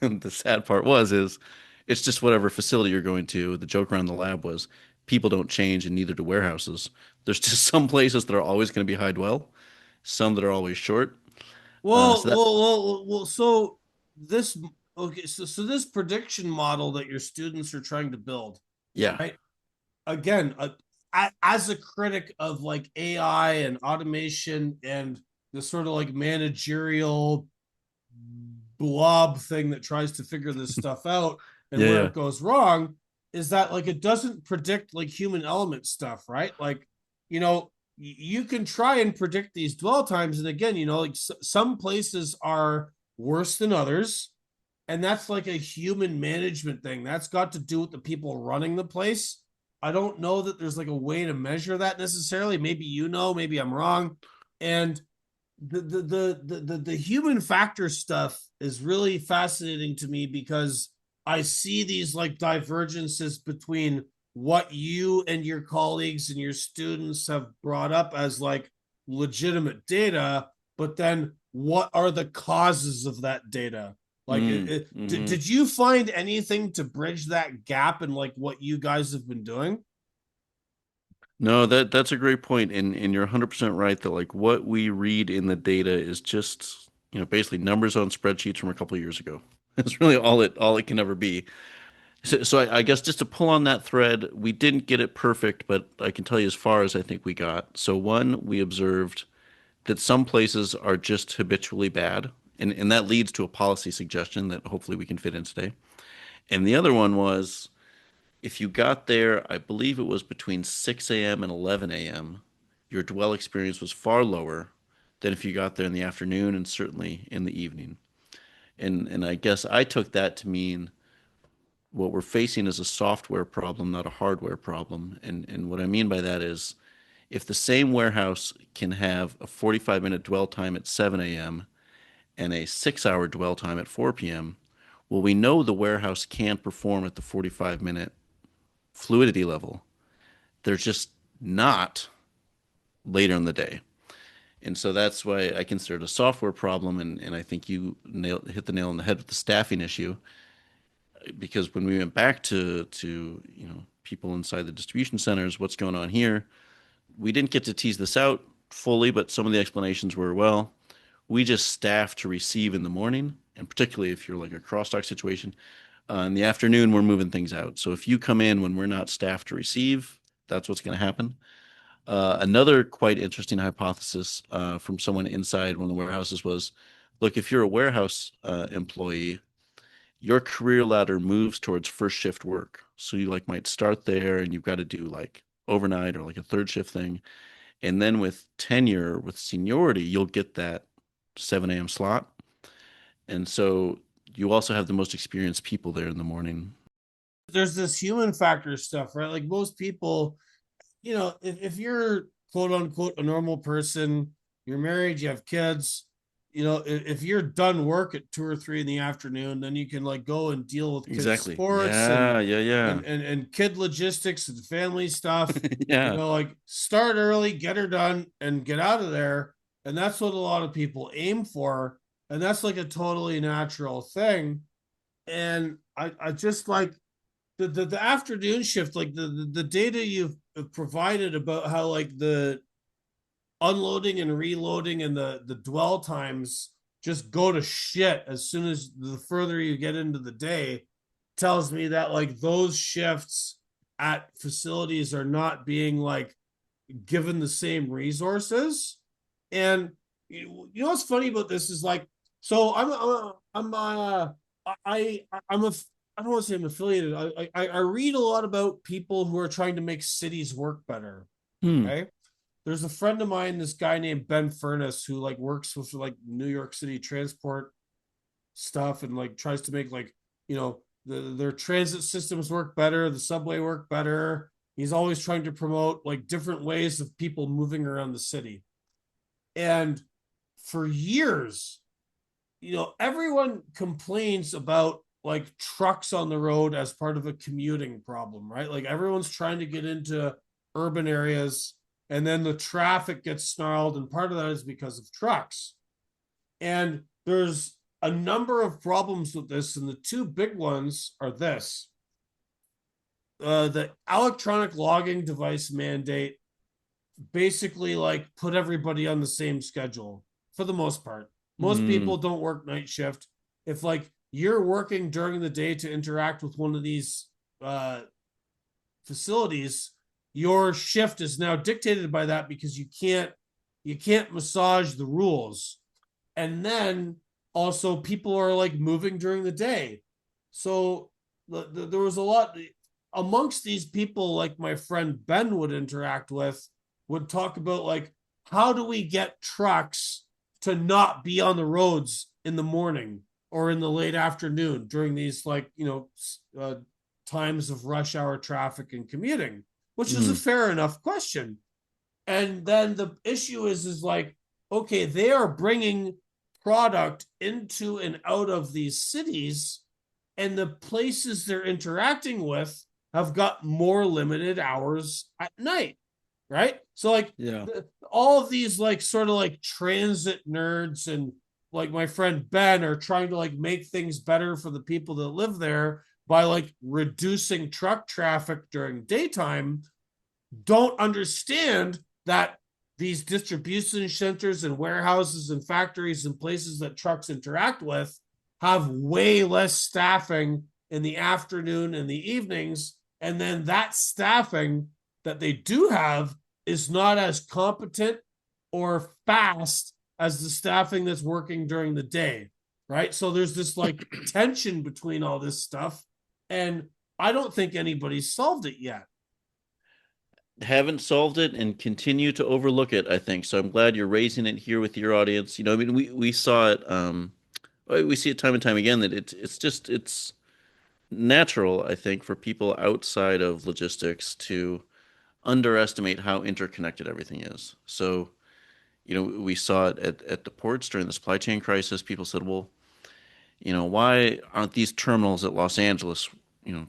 S2: And the sad part is it's just whatever facility you're going to. The joke around the lab was people don't change and neither do warehouses. There's just some places that are always going to be high dwell, some that are always short.
S1: Well,
S2: So that,
S1: well, well, well. So this okay. So this prediction model that your students are trying to build,
S2: yeah.
S1: right? Again, as a critic of like AI and automation and the sort of like managerial blob thing that tries to figure this stuff out and
S2: Yeah,
S1: where
S2: yeah.
S1: it goes wrong is that like it doesn't predict like human element stuff, right? Like, you know, you can try and predict these dwell times. And again, like some places are worse than others. And that's like a human management thing. That's got to do with the people running the place. I don't know that there's like a way to measure that necessarily. Maybe maybe I'm wrong. And the human factor stuff is really fascinating to me because I see these like divergences between what you and your colleagues and your students have brought up as like legitimate data, but then what are the causes of that data? Like,
S2: Mm-hmm.
S1: did you find anything to bridge that gap in like what you guys have been doing?
S2: No, that's a great point, and you're 100% right that like what we read in the data is just, basically numbers on spreadsheets from a couple of years ago. It's really all it can ever be. So I guess just to pull on that thread, we didn't get it perfect, but I can tell you as far as I think we got. So one, we observed that some places are just habitually bad, and that leads to a policy suggestion that hopefully we can fit in today. And the other one was if you got there, I believe it was between 6 a.m. and 11 a.m., your dwell experience was far lower than if you got there in the afternoon and certainly in the evening. And I guess I took that to mean what we're facing is a software problem, not a hardware problem. And what I mean by that is if the same warehouse can have a 45-minute dwell time at 7 a.m. and a 6-hour dwell time at 4 p.m., well, we know the warehouse can perform at the 45-minute fluidity level. They're just not later in the day. And so that's why I consider it a software problem. And I think you hit the nail on the head with the staffing issue. Because when we went back to people inside the distribution centers, what's going on here? We didn't get to tease this out fully, but some of the explanations were, well, we just staff to receive in the morning, and particularly if you're like a cross-dock situation, in the afternoon we're moving things out. So if you come in when we're not staffed to receive, that's what's going to happen. Another quite interesting hypothesis from someone inside one of the warehouses was, look, if you're a warehouse employee, your career ladder moves towards first shift work. So you like might start there and you've got to do like overnight or like a third shift thing. And then with tenure, with seniority, you'll get that 7 a.m. slot. And so you also have the most experienced people there in the morning.
S1: There's this human factor stuff, right? Like most people, if you're quote unquote a normal person, you're married, you have kids, if you're done work at 2 or 3 in the afternoon, then you can like go and deal with kids'
S2: Exactly.
S1: sports and
S2: Yeah, yeah, yeah.
S1: kid logistics and family stuff.
S2: Yeah.
S1: Like start early, get her done, and get out of there. And that's what a lot of people aim for. And that's like a totally natural thing. And I just like the afternoon shift, like the data you've provided about how like the unloading and reloading and the dwell times just go to shit as soon as the further you get into the day tells me that like those shifts at facilities are not being like given the same resources. And what's funny about this is like, so I'm a I don't want to say I'm affiliated. I read a lot about people who are trying to make cities work better.
S2: Hmm.
S1: Okay, there's a friend of mine, this guy named Ben Furness, who like works with like New York City transport stuff and like tries to make like their transit systems work better, the subway work better. He's always trying to promote like different ways of people moving around the city. And for years, everyone complains about like trucks on the road as part of a commuting problem, right? Like everyone's trying to get into urban areas and then the traffic gets snarled. And part of that is because of trucks. And there's a number of problems with this. And the two big ones are this: the electronic logging device mandate basically like put everybody on the same schedule for the most part. Most
S2: Mm,
S1: people don't work night shift. If like you're working during the day to interact with one of these facilities, your shift is now dictated by that because you can't massage the rules. And then also people are like moving during the day. So there was a lot amongst these people, like my friend Ben would interact with, would talk about like, how do we get trucks to not be on the roads in the morning or in the late afternoon during these like, times of rush hour traffic and commuting, which is a
S2: mm,
S1: fair enough question. And then the issue is like, okay, they are bringing product into and out of these cities, and the places they're interacting with have got more limited hours at night, right? So like
S2: yeah.
S1: all of these like sort of like transit nerds and like my friend Ben are trying to like make things better for the people that live there by like reducing truck traffic during daytime, don't understand that these distribution centers and warehouses and factories and places that trucks interact with have way less staffing in the afternoon and the evenings. And then that staffing that they do have is not as competent or fast as the staffing that's working during the day. Right. So there's this like tension between all this stuff. And I don't think anybody's solved it yet.
S2: Haven't solved it and continue to overlook it, I think. So I'm glad you're raising it here with your audience. I mean, we saw it, we see it time and time again that it's natural, I think, for people outside of logistics to underestimate how interconnected everything is. So, we saw it at the ports during the supply chain crisis. People said, well, why aren't these terminals at Los Angeles,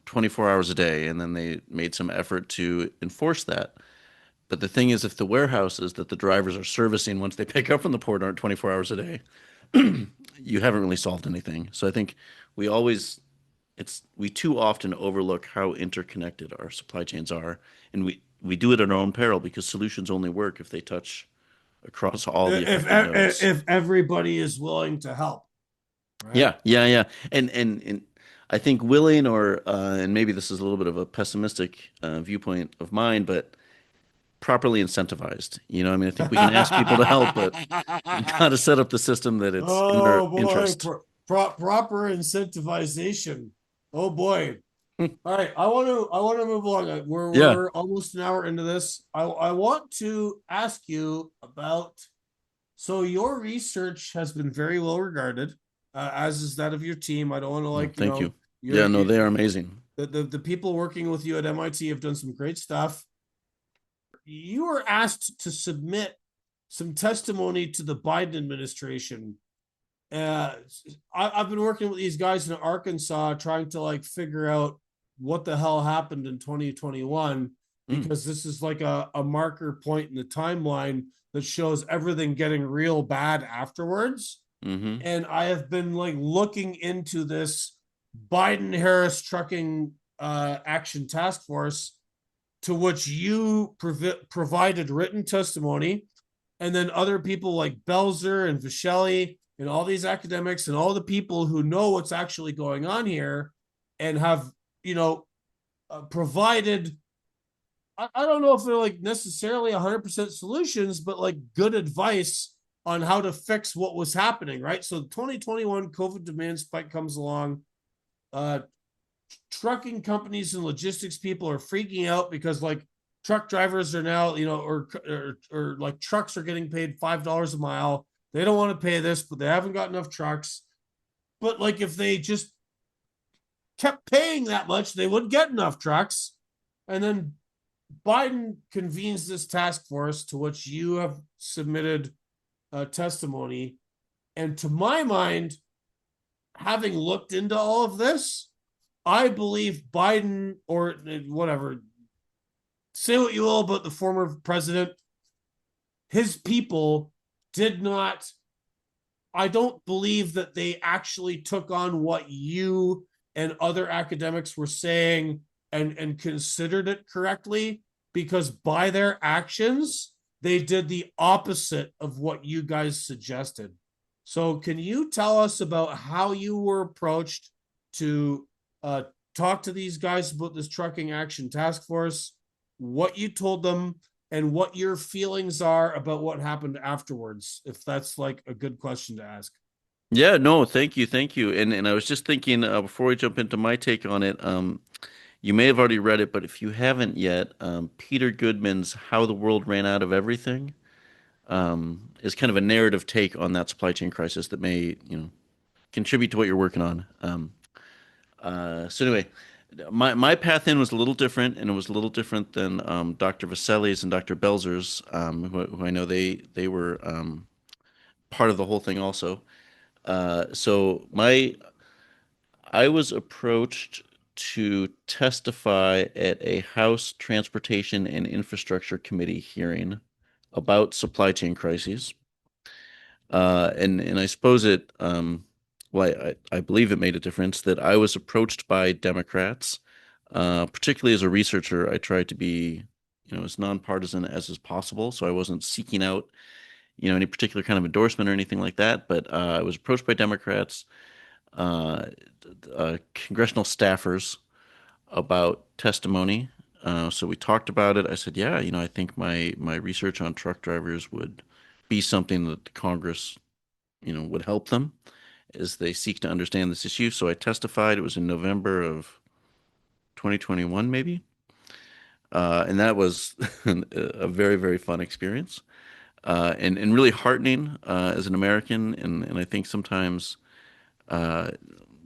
S2: 24 hours a day? And then they made some effort to enforce that. But the thing is, if the warehouses that the drivers are servicing once they pick up from the port aren't 24 hours a day, you haven't really solved anything. So I think we always, we too often overlook how interconnected our supply chains are, and we do it at our own peril because solutions only work if they touch across all the
S1: if
S2: affected nodes.
S1: if everybody is willing to help, right?
S2: Yeah, yeah, yeah. And I think willing or and maybe this is a little bit of a pessimistic viewpoint of mine, but properly incentivized. I mean, I think we can ask people to help, but we got to set up the system that it's in their
S1: Oh boy,
S2: interest.
S1: proper incentivization. Oh boy. All right, I want to move along.
S2: Yeah.
S1: We're almost an hour into this. I want to ask you about. So your research has been very well regarded, as is that of your team. I don't want to
S2: Well,
S1: like
S2: thank you.
S1: you're
S2: Yeah, no, they are amazing.
S1: the people working with you at MIT have done some great stuff. You were asked to submit some testimony to the Biden administration. uh, I've been working with these guys in Arkansas trying to like figure out what the hell happened in 2021,
S2: Mm,
S1: because this is like a marker point in the timeline that shows everything getting real bad afterwards.
S2: hmm
S1: And I have been like looking into this Biden Harris trucking action task force, to which you provided written testimony, and then other people like Belzer and Vishelli and all these academics and all the people who know what's actually going on here and have provided, I don't know if they're like necessarily 100% solutions, but like good advice on how to fix what was happening, right? So the 2021 COVID demand spike comes along. uh Trucking companies and logistics people are freaking out because like truck drivers are now, or like trucks are getting paid $5 a mile. They don't want to pay this, but they haven't got enough trucks. But like if they just kept paying that much, they wouldn't get enough trucks. And then Biden convenes this task force to which you have submitted a testimony. And to my mind, having looked into all of this, I believe Biden, or whatever, say what you will about the former president, his people did not, I don't believe that they actually took on what you and other academics were saying and considered it correctly, because by their actions, they did the opposite of what you guys suggested. So, can you tell us about how you were approached to talk to these guys about this trucking action task force, what you told them, and what your feelings are about what happened afterwards, if that's like a good question to ask?
S2: Yeah, no, thank you. And I was just thinking before we jump into my take on it, you may have already read it, but if you haven't yet, Peter Goodman's "How the World Ran Out of Everything" is kind of a narrative take on that supply chain crisis that may, contribute to what you're working on. So anyway, my path in was a little different, and it was a little different than Dr. Vaselli's and Dr. Belzer's, who I know they were part of the whole thing also. So I was approached to testify at a House Transportation and Infrastructure Committee hearing about supply chain crises. And I suppose I believe it made a difference that I was approached by Democrats. Particularly as a researcher, I tried to be, as nonpartisan as is possible. So I wasn't seeking out, any particular kind of endorsement or anything like that. But I was approached by Democrats, uh, congressional staffers about testimony. So we talked about it. I said, yeah, I think my research on truck drivers would be something that the Congress, would help them as they seek to understand this issue. So I testified. It was in November of 2021, maybe. And that was a very, very fun experience, and really heartening as an American. And I think sometimes, at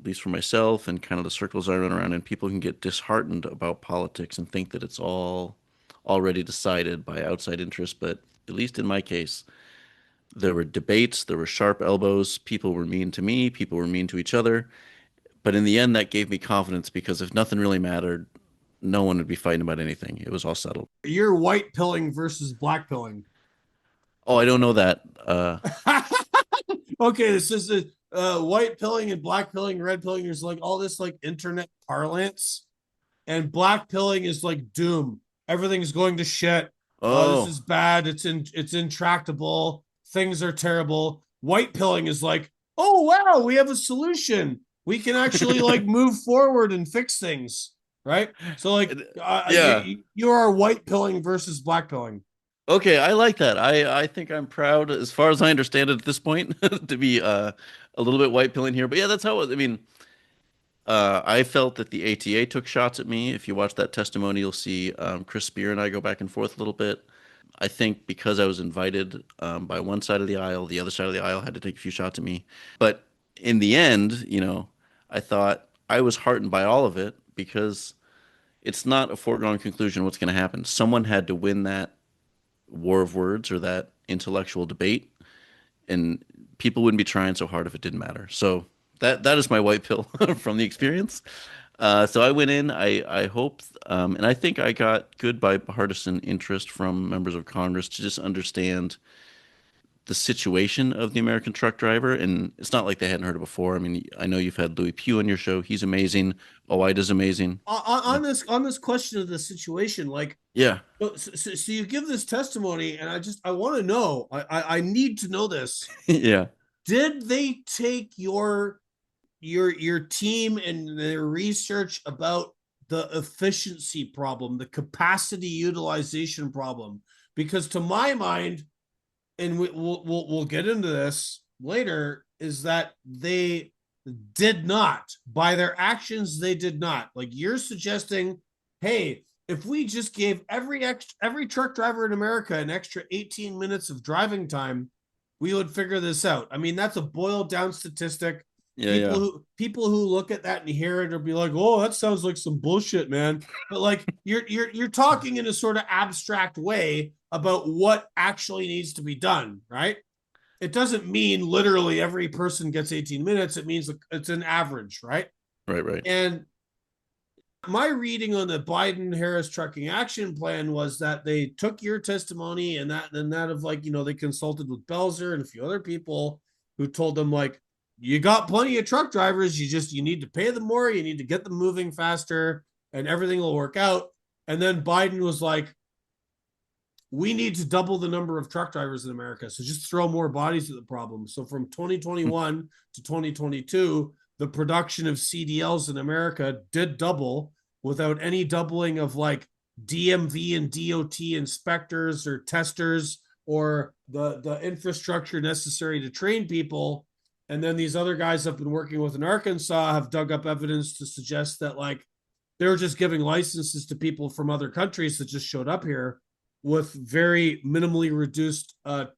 S2: least for myself and kind of the circles I run around in, people can get disheartened about politics and think that it's all already decided by outside interests. But at least in my case, there were debates, there were sharp elbows, people were mean to me, people were mean to each other. But in the end, that gave me confidence because if nothing really mattered, no one would be fighting about anything. It was all settled.
S1: You're white pilling versus black pilling.
S2: Oh, I don't know that.
S1: Okay, this is white pilling and black pilling, red pilling. There's like all this like internet parlance, and black pilling is like doom. Everything's going to shit. This
S2: Oh,
S1: is bad. It's intractable. Things are terrible. White pilling is like, oh wow, we have a solution. We can actually like move forward and fix things, right? So like,
S2: yeah.
S1: you are white pilling versus black pilling.
S2: Okay, I like that. I think I'm proud, as far as I understand it at this point, to be a little bit white pilling here. But yeah, that's how it, I mean, I felt that the ATA took shots at me. If you watch that testimony, you'll see Chris Spear and I go back and forth a little bit. I think because I was invited by one side of the aisle, the other side of the aisle had to take a few shots at me. But in the end, I thought I was heartened by all of it because it's not a foregone conclusion what's going to happen. Someone had to win that war of words or that intellectual debate, and people wouldn't be trying so hard if it didn't matter. So that is my white pill from the experience. So I went in. I hope, and I think I got good bipartisan interest from members of Congress to just understand the situation of the American truck driver. And it's not like they hadn't heard it before. I mean, I know you've had Louis Pugh on your show. He's amazing. OIDA's amazing.
S1: On this question of the situation, like,
S2: Yeah.
S1: so you give this testimony, and I want to know. I need to know this.
S2: Yeah.
S1: Did they take your team and their research about the efficiency problem, the capacity utilization problem? Because to my mind, and we'll get into this later, is that they did not. By their actions, they did not. Like, you're suggesting, hey, if we just gave every truck driver in America an extra 18 minutes of driving time, we would figure this out. I mean, that's a boiled down statistic.
S2: Yeah, yeah.
S1: People who look at that and hear it will be like, "Oh, that sounds like some bullshit, man." But like you're talking in a sort of abstract way about what actually needs to be done, right? It doesn't mean literally every person gets 18 minutes. It means it's an average, right?
S2: Right, right.
S1: And my reading on the Biden Harris trucking action plan was that they took your testimony and that of like, they consulted with Belzer and a few other people who told them like, you got plenty of truck drivers. You need to pay them more. You need to get them moving faster and everything will work out. And then Biden was like, we need to double the number of truck drivers in America. So just throw more bodies at the problem. So from 2021 to 2022, the production of CDLs in America did double without any doubling of like DMV and DOT inspectors or testers or the infrastructure necessary to train people. And then these other guys I've been working with in Arkansas have dug up evidence to suggest that like they were just giving licenses to people from other countries that just showed up here with very minimally reduced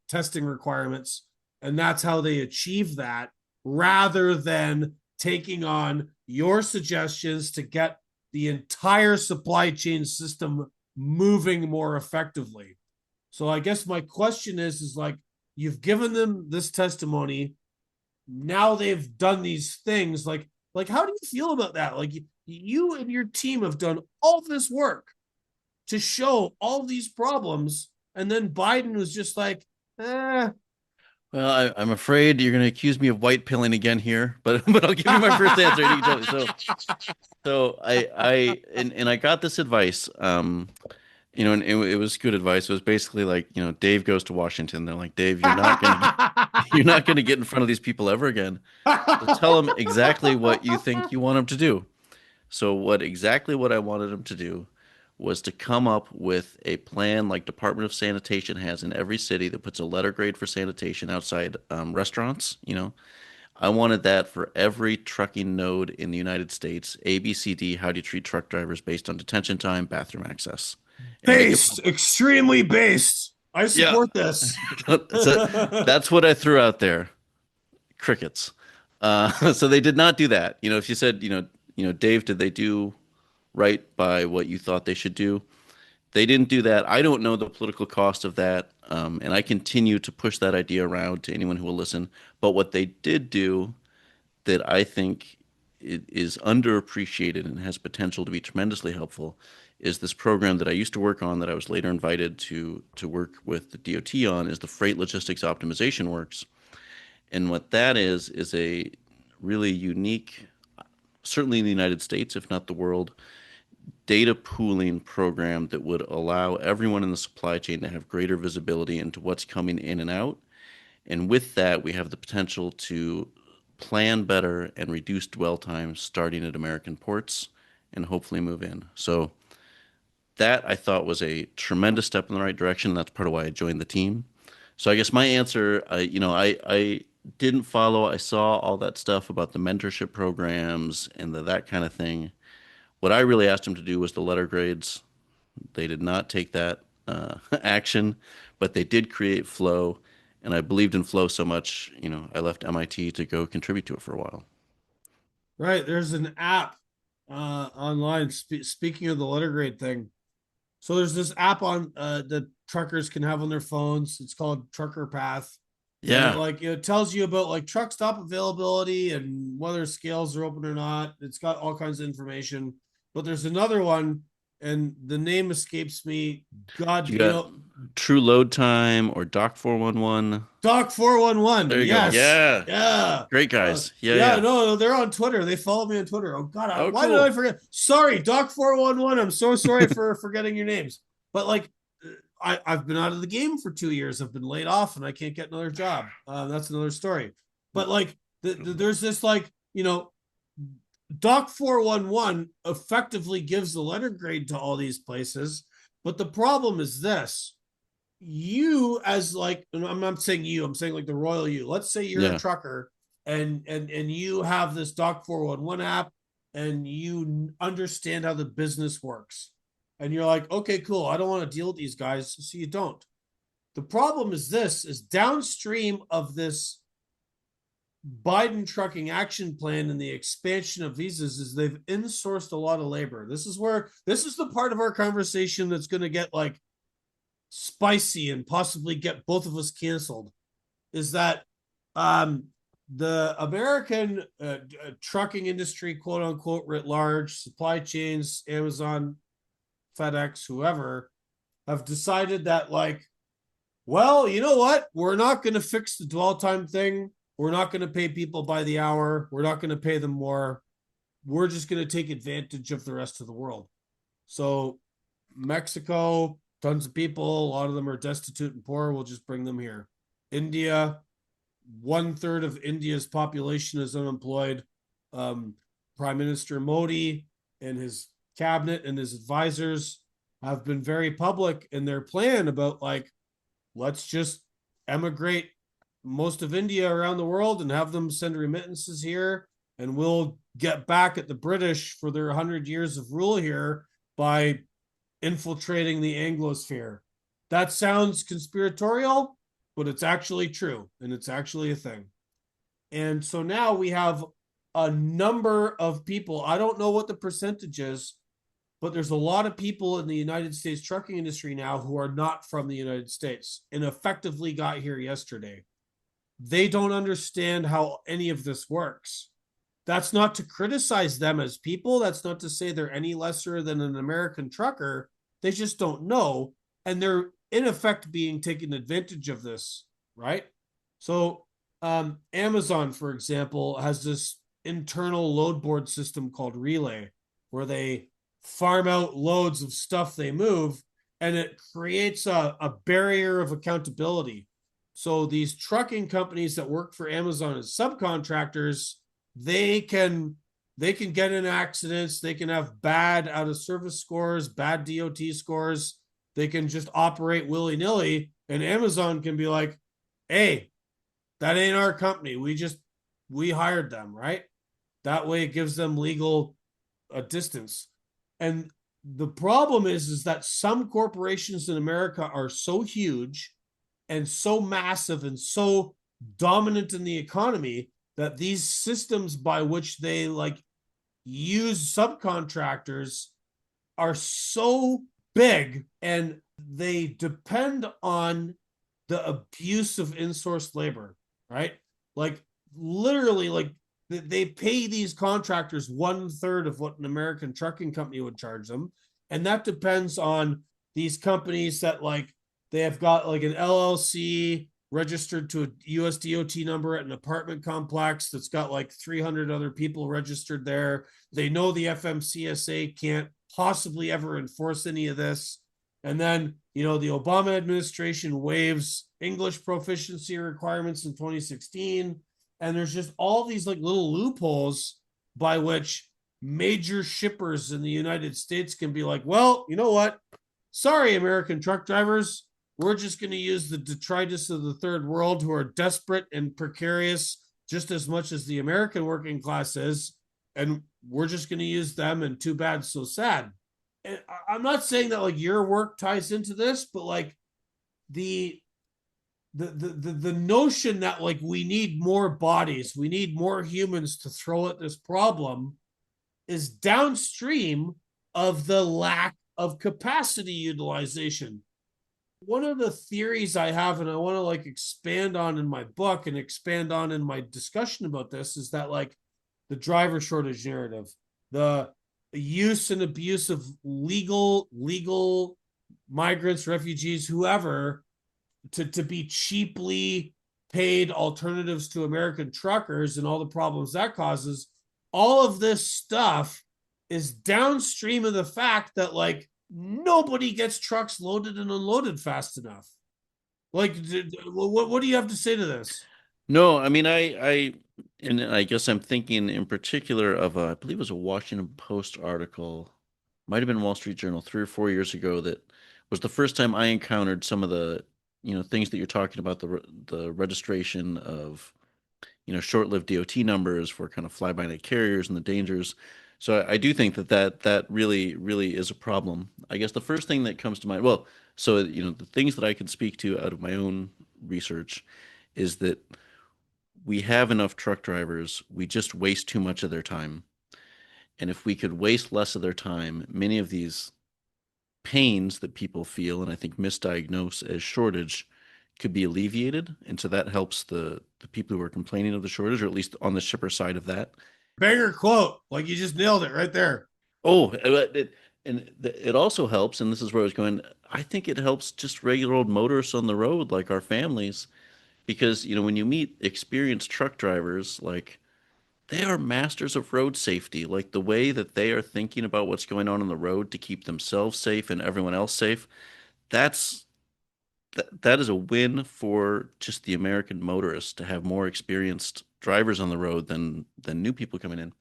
S1: testing requirements. And that's how they achieve that rather than taking on your suggestions to get the entire supply chain system moving more effectively. So I guess my question is like, you've given them this testimony. Now they've done these things. Like, how do you feel about that? Like you and your team have done all this work to show all these problems. And then Biden was just like,
S2: Well, I'm afraid you're going to accuse me of white pilling again here, but I'll give you my first answer. And you can tell me. So and I got this advice, and it was good advice. It was basically like, Dave goes to Washington. They're like, Dave, you're not going to get in front of these people ever again. So tell them exactly what you think you want them to do. So exactly what I wanted them to do was to come up with a plan like Department of Sanitation has in every city that puts a letter grade for sanitation outside restaurants. I wanted that for every trucking node in the United States. A, B, C, D. How do you treat truck drivers based on detention time, bathroom access, and make it
S1: based,
S2: public.
S1: extremely based. I
S2: Yeah.
S1: support this.
S2: So that's what I threw out there. Crickets. So they did not do that. If you said, Dave, did they do right by what you thought they should do? They didn't do that. I don't know the political cost of that, and I continue to push that idea around to anyone who will listen. But what they did do that I think is underappreciated and has potential to be tremendously helpful is this program that I used to work on that I was later invited to work with the DOT on is the Freight Logistics Optimization Works. And what that is a really unique, certainly in the United States, if not the world, data pooling program that would allow everyone in the supply chain to have greater visibility into what's coming in and out. And with that, we have the potential to plan better and reduce dwell times starting at American ports and hopefully move in. So that I thought was a tremendous step in the right direction. That's part of why I joined the team. So I guess my answer, I didn't follow. I saw all that stuff about the mentorship programs and that kind of thing. What I really asked them to do was the letter grades. They did not take that action, but they did create flow. And I believed in flow so much, I left MIT to go contribute to it for a while.
S1: Right. There's an app online. Speaking of the letter grade thing. So there's this app on that truckers can have on their phones. It's called Trucker Path. And
S2: Yeah.
S1: it tells you about like truck stop availability and whether scales are open or not. It's got all kinds of information. But there's another one, and the name escapes me. God,
S2: You got True Load Time or Doc 411.
S1: Doc 411.
S2: There you go.
S1: Yes.
S2: Yeah.
S1: Yeah.
S2: Great guys. Yeah,
S1: Yeah,
S2: yeah.
S1: no, they're on Twitter. They follow me on Twitter. Oh God,
S2: Oh,
S1: why did I
S2: cool.
S1: forget? Sorry, Doc 411. I'm so sorry for forgetting your names. But like I've been out of the game for 2 years. I've been laid off and I can't get another job. That's another story. But like there's this like, Doc 411 effectively gives the letter grade to all these places. But the problem is this: you as like, and I'm not saying you, I'm saying like the royal you. Let's say you're a
S2: Yeah.
S1: trucker and you have this Doc 411 app and you understand how the business works. And you're like, okay, cool. I don't want to deal with these guys. So you don't. The problem is this is downstream of this Biden trucking action plan and the expansion of visas is they've insourced a lot of labor. This is the part of our conversation that's going to get like spicy and possibly get both of us canceled. Is that um, the American trucking industry, quote unquote, writ large, supply chains, Amazon, FedEx, whoever, have decided that, like, well, you know what? We're not going to fix the dwell time thing. We're not going to pay people by the hour. We're not going to pay them more. We're just going to take advantage of the rest of the world. So, Mexico, tons of people, a lot of them are destitute and poor. We'll just bring them here. India, 1/3 of India's population is unemployed. Um, Prime Minister Modi and his cabinet and his advisors have been very public in their plan about, like, let's just emigrate most of India around the world and have them send remittances here, and we'll get back at the British for their 100 years of rule here by infiltrating the Anglosphere. That sounds conspiratorial, but it's actually true, and it's actually a thing. And so now we have a number of people. I don't know what the percentage is, but there's a lot of people in the United States trucking industry now who are not from the United States and effectively got here yesterday. They don't understand how any of this works. That's not to criticize them as people. That's not to say they're any lesser than an American trucker. They just don't know. And they're in effect being taken advantage of this, right? So, Amazon, for example, has this internal load board system called Relay, where they farm out loads of stuff they move, and it creates a barrier of accountability. So these trucking companies that work for Amazon as subcontractors, they can they can get in accidents, they can have bad out of service scores, bad DOT scores, they can just operate willy-nilly, and Amazon can be like, hey, that ain't our company, we hired them, right? That way it gives them legal distance. And the problem is that some corporations in America are so huge and so massive and so dominant in the economy that these systems by which they like use subcontractors are so big, and they depend on the abuse of in-sourced labor, right? Like literally, like they pay these contractors 1/3 of what an American trucking company would charge them. And that depends on these companies that, like, they have got like an LLC registered to a US DOT number at an apartment complex that's got like 300 other people registered there. They know the FMCSA can't possibly ever enforce any of this. And then, the Obama administration waives English proficiency requirements in 2016. And there's just all these like little loopholes by which major shippers in the United States can be like, well, you know what? Sorry, American truck drivers. We're just going to use the detritus of the third world who are desperate and precarious just as much as the American working class is. And we're just going to use them, and too bad, so sad. And I'm not saying that like your work ties into this, but like the the notion that like we need more bodies, we need more humans to throw at this problem is downstream of the lack of capacity utilization. One of the theories I have, and I want to like expand on in my book and expand on in my discussion about this, is that like the driver shortage narrative, the use and abuse of legal migrants, refugees, whoever, to be cheaply paid alternatives to American truckers and all the problems that causes. All of this stuff is downstream of the fact that like nobody gets trucks loaded and unloaded fast enough. Like, what do you have to say to this?
S2: No, I mean, and I guess I'm thinking in particular of I believe it was a Washington Post article, might have been Wall Street Journal 3 or 4 years ago, that was the first time I encountered some of the, things that you're talking about, the registration of, short-lived DOT numbers for kind of fly-by-night carriers and the dangers. So I do think that really, really is a problem. I guess the first thing that comes to mind, well, so, the things that I can speak to out of my own research is that we have enough truck drivers. We just waste too much of their time. And if we could waste less of their time, many of these pains that people feel, and I think misdiagnose as shortage, could be alleviated. And so that helps the people who are complaining of the shortage, or at least on the shipper side of that.
S1: Banger quote. Like you just nailed it right there.
S2: Oh, it also helps, and this is where I was going. I think it helps just regular old motorists on the road, like our families, because when you meet experienced truck drivers, like they are masters of road safety. Like the way that they are thinking about what's going on the road to keep themselves safe and everyone else safe. That's that is a win for just the American motorist to have more experienced drivers on the road than new people coming in.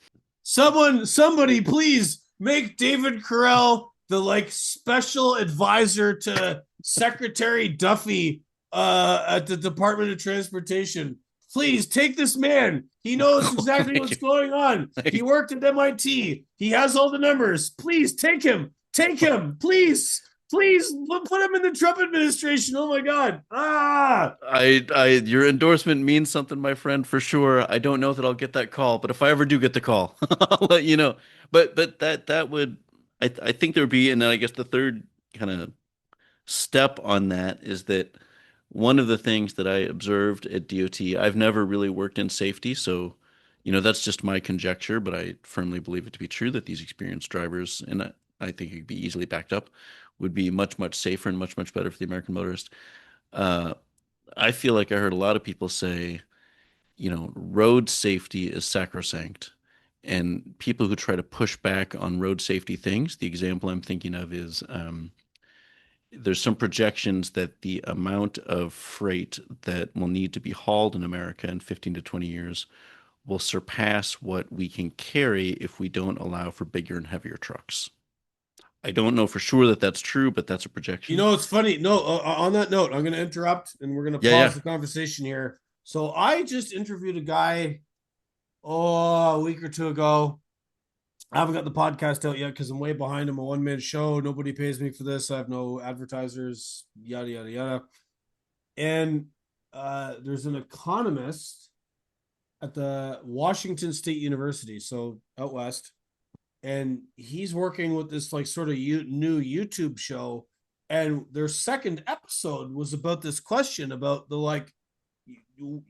S1: Somebody, please make David Correll the like special advisor to Secretary Duffy at the Department of Transportation. Please take this man. He knows exactly what's going on. He worked at MIT. He has all the numbers. Please take him. Take him. Please. Please put him in the Trump administration. Oh my God. Ah.
S2: Your endorsement means something, my friend, for sure. I don't know that I'll get that call, but if I ever do get the call, I'll let you know. But that would, I think there would be, and then I guess the third kind of step on that is that one of the things that I observed at DOT, I've never really worked in safety, so that's just my conjecture, but I firmly believe it to be true that these experienced drivers, and I think it could be easily backed up, would be much, much safer and much, much better for the American motorist. Uh, I feel like I heard a lot of people say, road safety is sacrosanct. And people who try to push back on road safety things, the example I'm thinking of is there's some projections that the amount of freight that will need to be hauled in America in 15 to 20 years will surpass what we can carry if we don't allow for bigger and heavier trucks. I don't know for sure that that's true, but that's a
S1: You
S2: projection.
S1: know, it's funny. No, on that note, I'm going to interrupt and we're going to
S2: Yeah,
S1: pause
S2: yeah.
S1: the conversation here. So I just interviewed a guy, a week or two ago. I haven't got the podcast out yet because I'm way behind. I'm a one man show. Nobody pays me for this. I have no advertisers, yada, yada, yada. And there's an economist at the Washington State University, so out west, and he's working with this like sort of new YouTube show. And their second episode was about this question about the like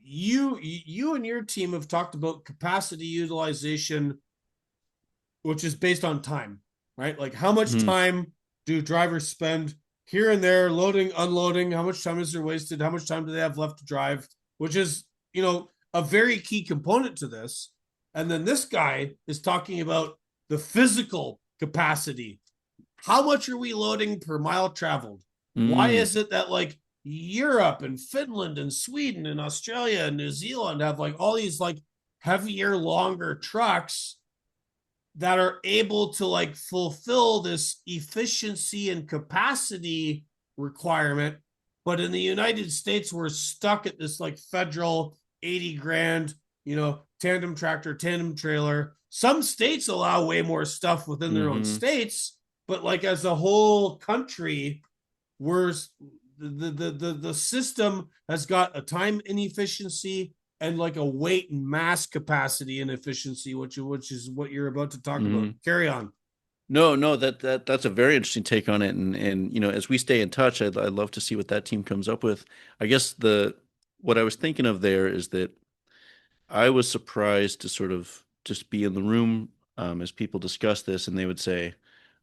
S1: you and your team have talked about capacity utilization, which is based on time, right? Like how much
S2: Mhm.
S1: time do drivers spend here and there loading, unloading? How much time is there wasted? How much time do they have left to drive? Which is, a very key component to this. And then this guy is talking about the physical capacity. How much are we loading per mile traveled? Why
S2: Mm.
S1: is it that like Europe and Finland and Sweden and Australia and New Zealand have like all these like heavier, longer trucks that are able to like fulfill this efficiency and capacity requirement? But in the United States, we're stuck at this like federal 80 grand, tandem tractor, tandem trailer. Some states allow way more stuff within their own
S2: Hmm.
S1: states, but like as a whole country, we're the system has got a time inefficiency and like a weight and mass capacity inefficiency, which is what you're about to talk about.
S2: Hmm.
S1: Carry on.
S2: No, no, that's a very interesting take on it, and as we stay in touch, I'd love to see what that team comes up with. I guess the what I was thinking of there is that I was surprised to sort of just be in the room as people discuss this, and they would say,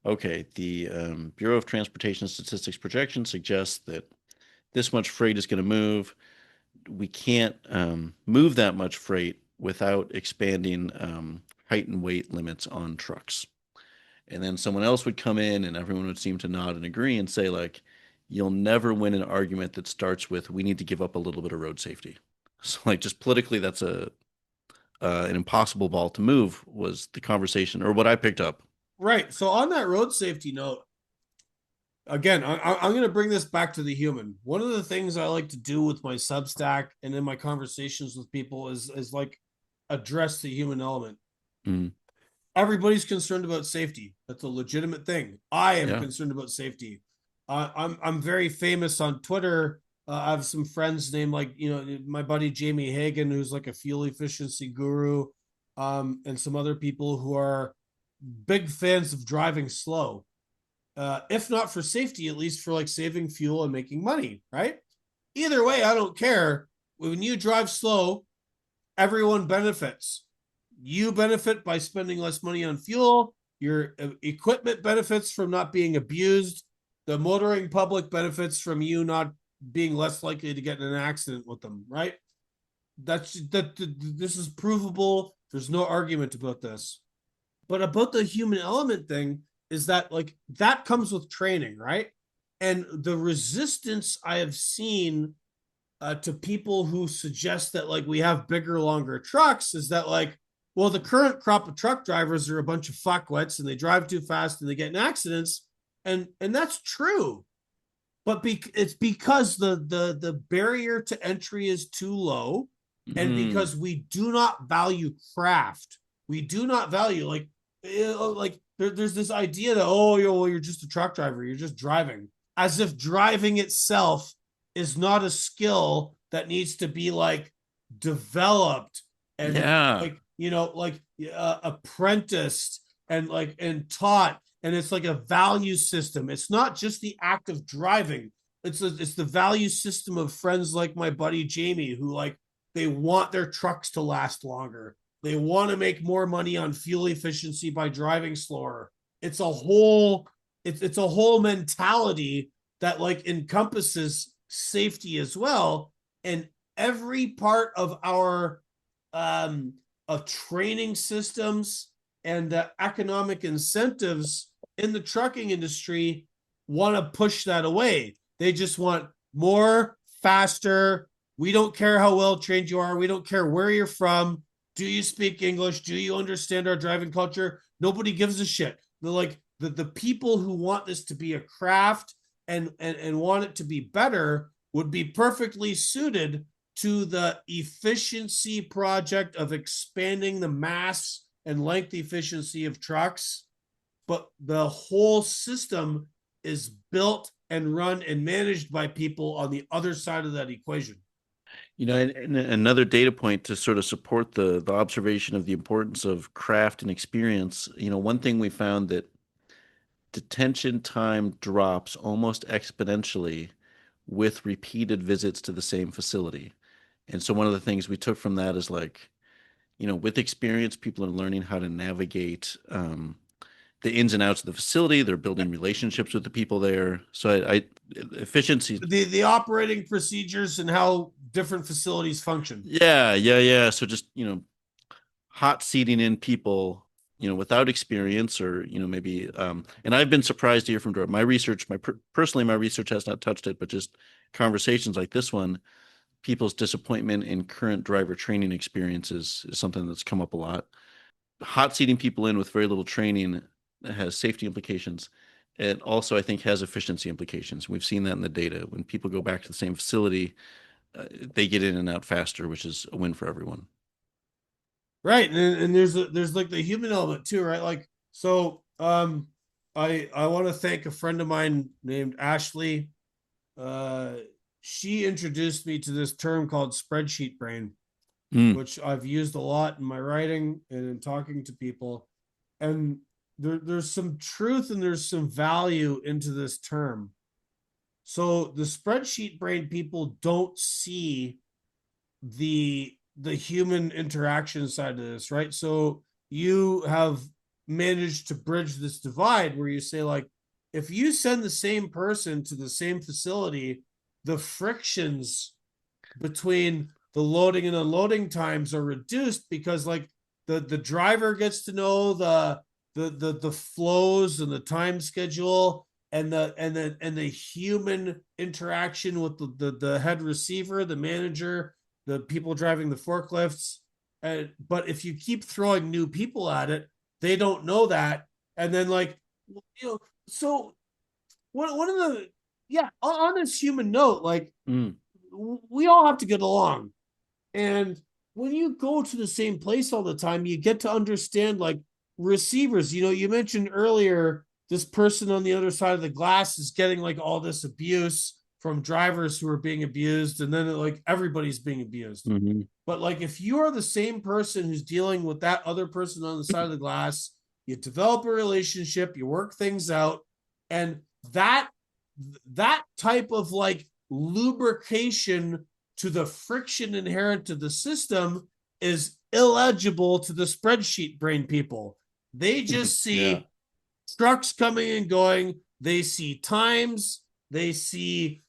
S2: "Okay, the Bureau of Transportation Statistics projection suggests that this much freight is going to move. We can't move that much freight without expanding height and weight limits on trucks." And then someone else would come in and everyone would seem to nod and agree and say, like, you'll never win an argument that starts with, we need to give up a little bit of road safety. So, like, just politically, that's a an impossible ball to move, was the conversation or what I picked up.
S1: Right. So on that road safety note, again, I'm going to bring this back to the human. One of the things I like to do with my Substack and in my conversations with people is like address the human element.
S2: Mm,
S1: Everybody's concerned about safety. That's a legitimate thing. I am
S2: yeah.
S1: concerned about safety. I'm very famous on Twitter I have some friends named like, my buddy Jamie Hagan, who's like a fuel efficiency guru, and some other people who are big fans of driving slow. If not for safety, at least for like saving fuel and making money, right? Either way, I don't care. When you drive slow, everyone benefits. You benefit by spending less money on fuel. Your equipment benefits from not being abused. The motoring public benefits from you not being less likely to get in an accident with them, right? This is provable. There's no argument about this. But about the human element thing is that like that comes with training, right? And the resistance I have seen to people who suggest that like we have bigger, longer trucks is that like, well, the current crop of truck drivers are a bunch of fuckwits and they drive too fast and they get in accidents, and that's true. But it's because the barrier to entry is too low, and
S2: Mm.
S1: because we do not value craft. We do not value there's this idea that you're just a truck driver, you're just driving, as if driving itself is not a skill that needs to be like developed and
S2: Yeah.
S1: like apprenticed and taught, and it's like a value system. It's not just the act of driving. It's the value system of friends like my buddy Jamie, who like they want their trucks to last longer. They want to make more money on fuel efficiency by driving slower. It's a whole it's a whole mentality that like encompasses safety as well. And every part of our of training systems and the economic incentives in the trucking industry want to push that away. They just want more, faster. We don't care how well trained you are. We don't care where you're from. Do you speak English? Do you understand our driving culture? Nobody gives a shit. They're like the people who want this to be a craft and want it to be better would be perfectly suited to the efficiency project of expanding the mass and length efficiency of trucks. But the whole system is built and run and managed by people on the other side of that equation.
S2: And another data point to sort of support the observation of the importance of craft and experience. One thing we found that detention time drops almost exponentially with repeated visits to the same facility. And so one of the things we took from that is like, with experience, people are learning how to navigate the ins and outs of the facility. They're building relationships with the people there. So efficiency.
S1: The operating procedures and how different facilities function.
S2: Yeah, yeah, yeah. So just, hot seating in people, without experience or, maybe, and I've been surprised to hear from my research, personally, my research has not touched it, but just conversations like this one, people's disappointment in current driver training experiences is something that's come up a lot. Hot seating people in with very little training has safety implications. It also, I think, has efficiency implications. We've seen that in the data. When people go back to the same facility, they get in and out faster, which is a win for everyone.
S1: Right. And there's like the human element too, right? Like, so I want to thank a friend of mine named Ashley. Uh she introduced me to this term called spreadsheet brain,
S2: Mm.
S1: which I've used a lot in my writing and in talking to people. And there's some truth and there's some value into this term. So the spreadsheet brain people don't see the human interaction side of this, right? So you have managed to bridge this divide where you say like, if you send the same person to the same facility, the frictions between the loading and unloading times are reduced because like the driver gets to know the flows and the time schedule and the human interaction with the head receiver, the manager, the people driving the forklifts. But if you keep throwing new people at it, they don't know that. And then like, so one of the, yeah, on this human note, like
S2: Mm.
S1: we all have to get along. And when you go to the same place all the time, you get to understand like receivers. You mentioned earlier this person on the other side of the glass is getting like all this abuse from drivers who are being abused, and then like everybody's being abused.
S2: Hmm.
S1: But like if you are the same person who's dealing with that other person on the side of the glass, you develop a relationship, you work things out, and that that type of like lubrication to the friction inherent to the system is illegible to the spreadsheet brain people. They just
S2: Yeah.
S1: see trucks coming and going. They see times. They see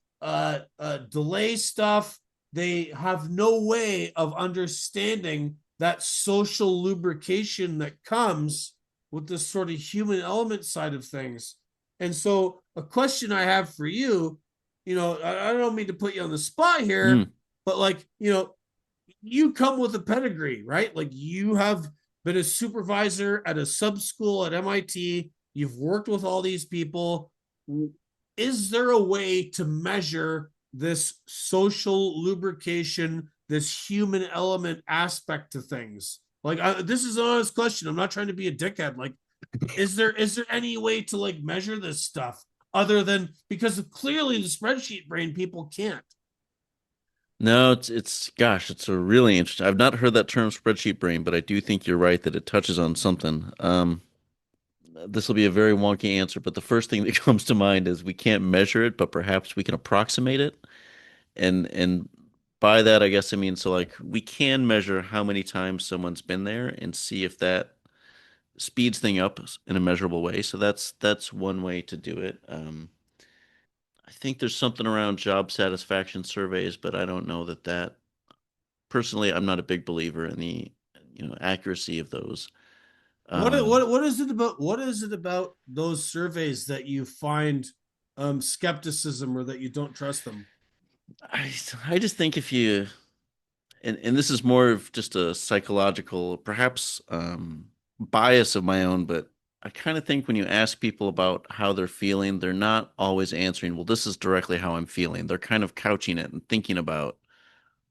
S1: delay stuff. They have no way of understanding that social lubrication that comes with this sort of human element side of things. And so, a question I have for you, I don't mean to put you on the spot here,
S2: Mm.
S1: but like, you come with a pedigree, right? Like you have been a supervisor at a sub school at MIT. You've worked with all these people. Is there a way to measure this social lubrication, this human element aspect to things? Like this is an honest question. I'm not trying to be a dickhead. Like, is there any way to like measure this stuff other than because clearly the spreadsheet brain people can't?
S2: No, it's gosh, it's a really interesting. I've not heard that term spreadsheet brain, but I do think you're right that it touches on something. This will be a very wonky answer, but the first thing that comes to mind is we can't measure it, but perhaps we can approximate it. And by that, I guess I mean so like we can measure how many times someone's been there and see if that speeds thing up in a measurable way. So that's one way to do it. I think there's something around job satisfaction surveys, but I don't know that personally, I'm not a big believer in the accuracy of those. Um,
S1: what is it about those surveys that you find skepticism or that you don't trust them?
S2: I I just think if you and this is more of just a psychological, perhaps bias of my own, but I kind of think when you ask people about how they're feeling, they're not always answering, well, this is directly how I'm feeling. They're kind of couching it and thinking about,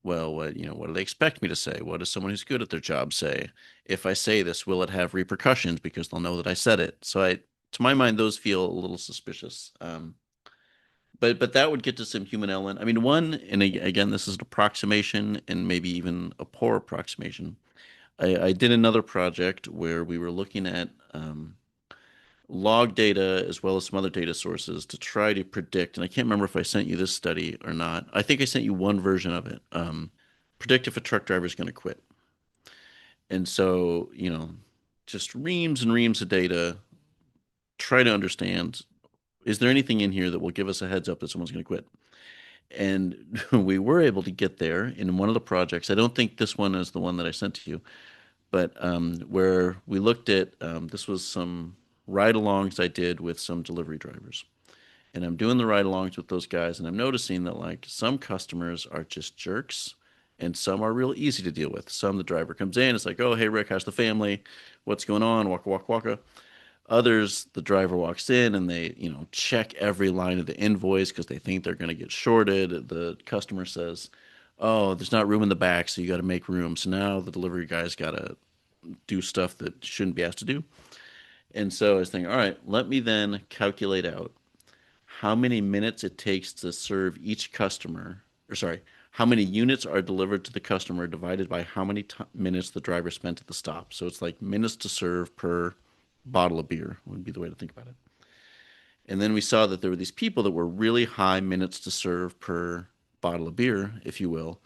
S2: well, what do they expect me to say? What does someone who's good at their job say? If I say this, will it have repercussions because they'll know that I said it? So to my mind, those feel a little suspicious. But that would get to some human element. I mean, one, and again, this is an approximation and maybe even a poor approximation. I did another project where we were looking at log data as well as some other data sources to try to predict. And I can't remember if I sent you this study or not. I think I sent you one version of it. Predict if a truck driver is going to quit. And so, just reams and reams of data, try to understand, is there anything in here that will give us a heads up that someone's going to quit? And we were able to get there in one of the projects. I don't think this one is the one that I sent to you, but where we looked at this was some ride-alongs I did with some delivery drivers. And I'm doing the ride-alongs with those guys, and I'm noticing that like some customers are just jerks, and some are real easy to deal with. Some the driver comes in, it's like, oh hey Rick, how's the family? What's going on? Waka waka waka. Others, the driver walks in and they, check every line of the invoice because they think they're going to get shorted. The customer says, "Oh, there's not room in the back, so you got to make room." So now the delivery guy's got to do stuff that shouldn't be asked to do. And so I was thinking, all right, let me then calculate out how many minutes it takes to serve each customer, or sorry, how many units are delivered to the customer divided by how many minutes the driver spent at the stop. So it's like minutes to serve per bottle of beer would be the way to think about it. And then we saw that there were these people that were really high minutes to serve per bottle of beer, if you will.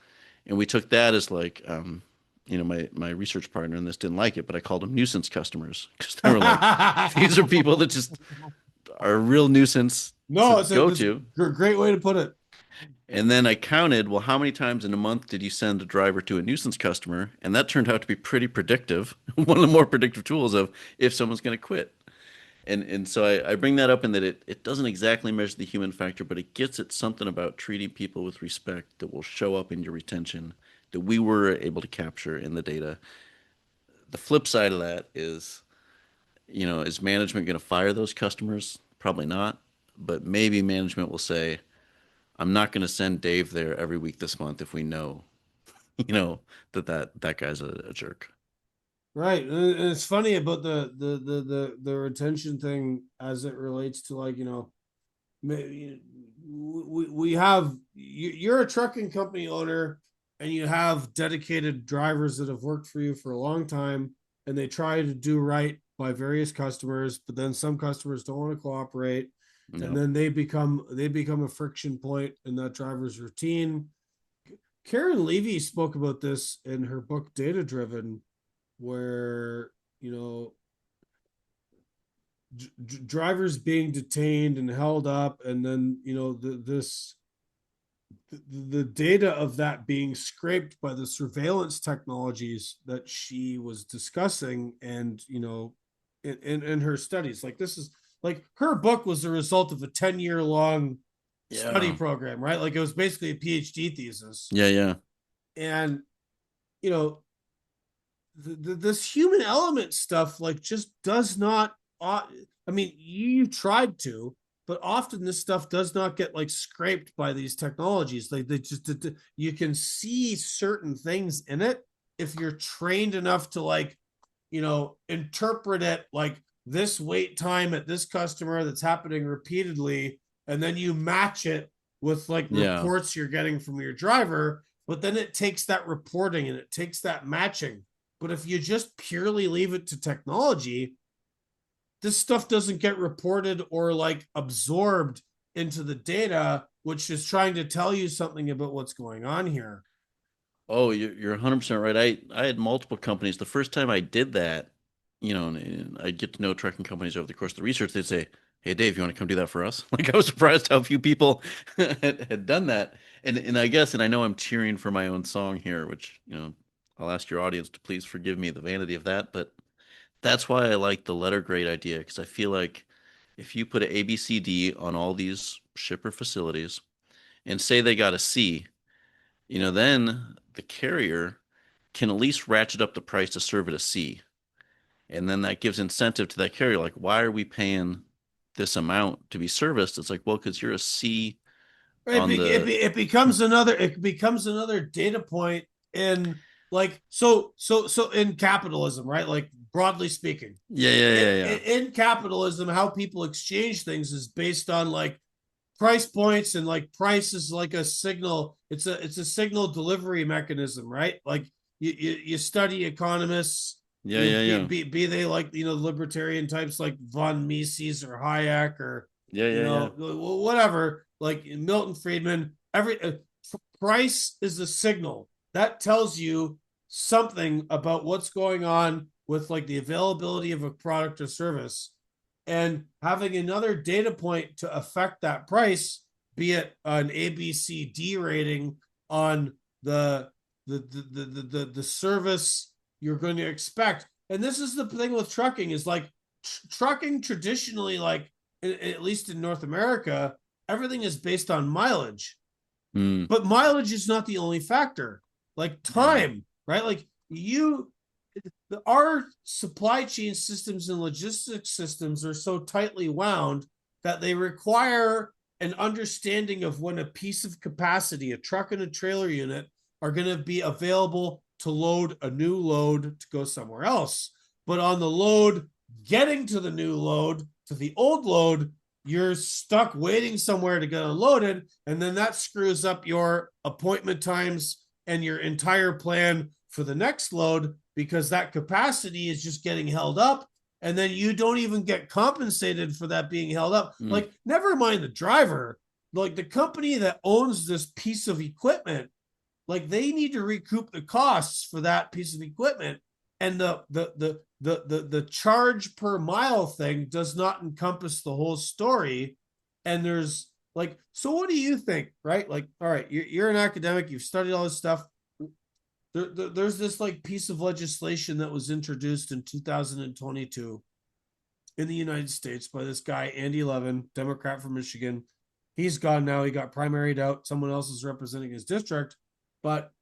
S2: And we took that as like, my research partner in this didn't like it, but I called them nuisance customers because they were like, these are people that just are a real nuisance to
S1: No,
S2: go
S1: it's a
S2: to.
S1: great way to put it.
S2: And then I counted, well, how many times in a month did you send a driver to a nuisance customer? And that turned out to be pretty predictive. One of the more predictive tools of if someone's going to quit. And so I bring that up in that it doesn't exactly measure the human factor, but it gets at something about treating people with respect that will show up in your retention that we were able to capture in the data. The flip side of that is, is management going to fire those customers? Probably not. But maybe management will say, I'm not going to send Dave there every week this month if we know, that guy's a jerk.
S1: Right. And it's funny about the retention thing as it relates to like, we have you're a trucking company owner and you have dedicated drivers that have worked for you for a long time and they try to do right by various customers, but then some customers don't want to cooperate and
S2: Yep.
S1: then they become a friction point in that driver's routine. Karen Levy spoke about this in her book Data Driven, where you know drivers being detained and held up, and then the data of that being scraped by the surveillance technologies that she was discussing, and in her studies, like this is like her book was the result of a 10-year long study
S2: Yeah.
S1: program, right? Like it was basically a PhD thesis,
S2: Yeah. Yeah.
S1: and you know this human element stuff like just does not. I mean, you tried to, but often this stuff does not get like scraped by these technologies. Like they just you can see certain things in it if you're trained enough to like interpret it like this wait time at this customer that's happening repeatedly, and then you match it with like
S2: Yeah.
S1: reports you're getting from your driver. But then it takes that reporting and it takes that matching. But if you just purely leave it to technology, this stuff doesn't get reported or like absorbed into the data, which is trying to tell you something about what's going on here.
S2: Oh, you're 100% right. I had multiple companies. The first time I did that, and I'd get to know trucking companies over the course of the research. They'd say, "Hey, Dave, you want to come do that for us?" Like I was surprised how few people had done that. And I guess, and I know I'm cheering for my own song here, which, I'll ask your audience to please forgive me the vanity of that, but that's why I like the letter grade idea because I feel like if you put an A, B, C, D on all these shipper facilities and say they got a C, then the carrier can at least ratchet up the price to serve at a C. And then that gives incentive to that carrier. Like, why are we paying this amount to be serviced? It's like, well, because you're a C
S1: It,
S2: on
S1: be, it,
S2: the.
S1: be, it becomes another data point in like so in capitalism, right? Like broadly speaking,
S2: Yeah, yeah, yeah, yeah.
S1: in capitalism, how people exchange things is based on like price points, and like price is like a signal. It's a signal delivery mechanism, right? Like you study economists,
S2: Yeah, yeah, yeah.
S1: be they like libertarian types like von Mises or Hayek or
S2: Yeah, yeah, yeah.
S1: whatever, like Milton Friedman. Every price is a signal that tells you something about what's going on with like the availability of a product or service, and having another data point to affect that price, be it an ABCD rating on the service you're going to expect. And this is the thing with trucking is like trucking traditionally, like at least in North America, everything is based on mileage.
S2: Mm,
S1: But mileage is not the only factor. Like
S2: yeah.
S1: time, right? Like our supply chain systems and logistics systems are so tightly wound that they require an understanding of when a piece of capacity, a truck and a trailer unit, are going to be available to load a new load to go somewhere else. But on the load, getting to the new load, to the old load, you're stuck waiting somewhere to get unloaded. And then that screws up your appointment times and your entire plan for the next load because that capacity is just getting held up, and then you don't even get compensated for that being held up.
S2: Mm,
S1: Like never mind the driver, like the company that owns this piece of equipment, like they need to recoup the costs for that piece of equipment, and the charge per mile thing does not encompass the whole story. And there's like, so what do you think, right? Like, all right, you're an academic, you've studied all this stuff. There's this like piece of legislation that was introduced in 2022 in the United States by this guy Andy Levin, Democrat from Michigan. He's gone now. He got primaried out. Someone else is representing his district, but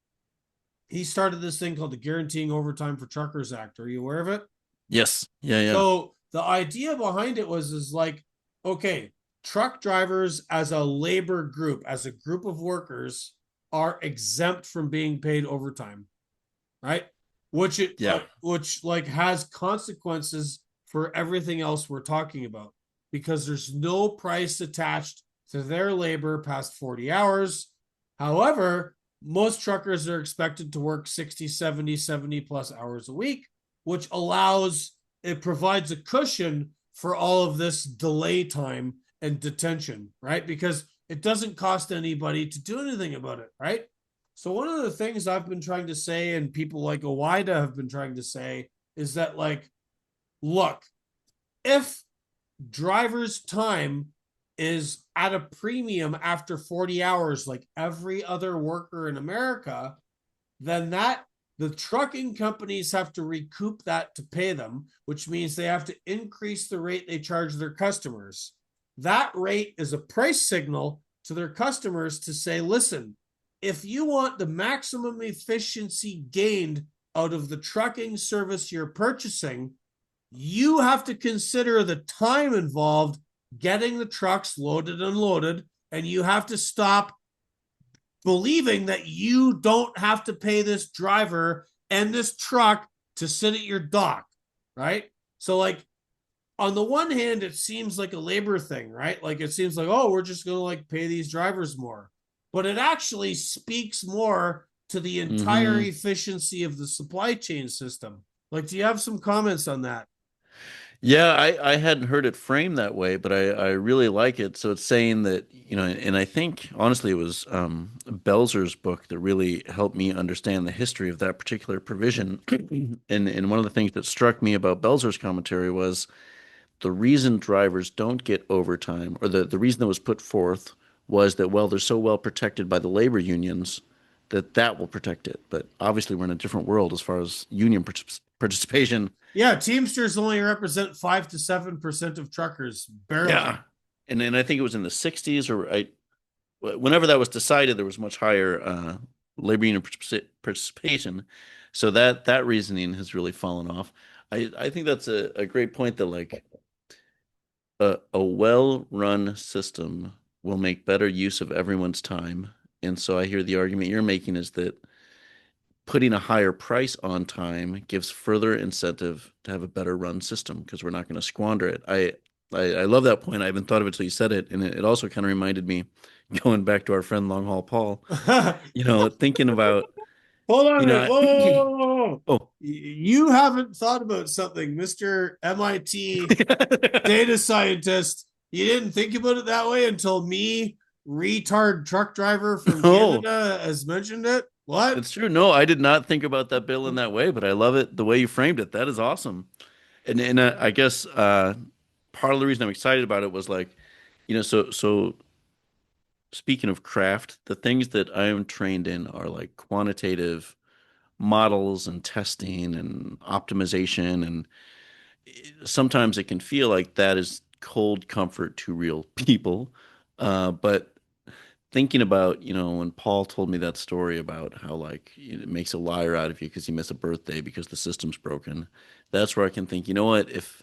S1: he started this thing called the Guaranteeing Overtime for Truckers Act. Are you aware of it?
S2: yes. Yeah, yeah.
S1: So the idea behind it was is like, okay, truck drivers as a labor group, as a group of workers, are exempt from being paid overtime, right?
S2: Yeah.
S1: Which like has consequences for everything else we're talking about, because there's no price attached to their labor past 40 hours. However, most truckers are expected to work 60, 70, 70 plus hours a week, which it provides a cushion for all of this delay time and detention, right? Because it doesn't cost anybody to do anything about it, right? So one of the things I've been trying to say, and people like Owida have been trying to say, is that, like, look, if driver's time is at a premium after 40 hours, like every other worker in America, then the trucking companies have to recoup that to pay them, which means they have to increase the rate they charge their customers. That rate is a price signal to their customers to say, listen, if you want the maximum efficiency gained out of the trucking service you're purchasing, you have to consider the time involved getting the trucks loaded and unloaded, and you have to stop believing that you don't have to pay this driver and this truck to sit at your dock, right? So, like, on the one hand, it seems like a labor thing, right? Like, it seems like, oh, we're just going to, like, pay these drivers more. But it actually speaks more to the entire
S2: Mm-hmm.
S1: efficiency of the supply chain system. Like, do you have some comments on that?
S2: Yeah, I hadn't heard it framed that way, but I really like it. So it's saying that, and I think honestly it was Belzer's book that really helped me understand the history of that particular provision. And one of the things that struck me about Belzer's commentary was the reason drivers don't get overtime, or the reason that was put forth was that, well, they're so well protected by the labor unions that will protect it. But obviously we're in a different world as far as union participation.
S1: Yeah, Teamsters only represent 5 to 7% of truckers, barely.
S2: Yeah. And then I think it was in the 60s whenever that was decided, there was much higher labor union participation. So that reasoning has really fallen off. I think that's a great point that, like, a well-run system will make better use of everyone's time. And so I hear the argument you're making is that putting a higher price on time gives further incentive to have a better run system because we're not going to squander it. I love that point. I haven't thought of it until you said it, and it also kind of reminded me, going back to our friend Long Haul Paul, thinking about,
S1: Hold on a minute.
S2: I,
S1: Whoa, whoa, whoa, whoa.
S2: oh,
S1: You haven't thought about something, Mr. MIT data scientist. You didn't think about it that way until me, retard truck driver from
S2: no,
S1: Canada, has mentioned it. What?
S2: it's true. No, I did not think about that bill in that way, but I love it the way you framed it. That is awesome. And I guess part of the reason I'm excited about it was, like, so speaking of craft, the things that I am trained in are like quantitative models and testing and optimization, and sometimes it can feel like that is cold comfort to real people. But thinking about, when Paul told me that story about how, like, it makes a liar out of you because you miss a birthday because the system's broken, that's where I can think, you know what, if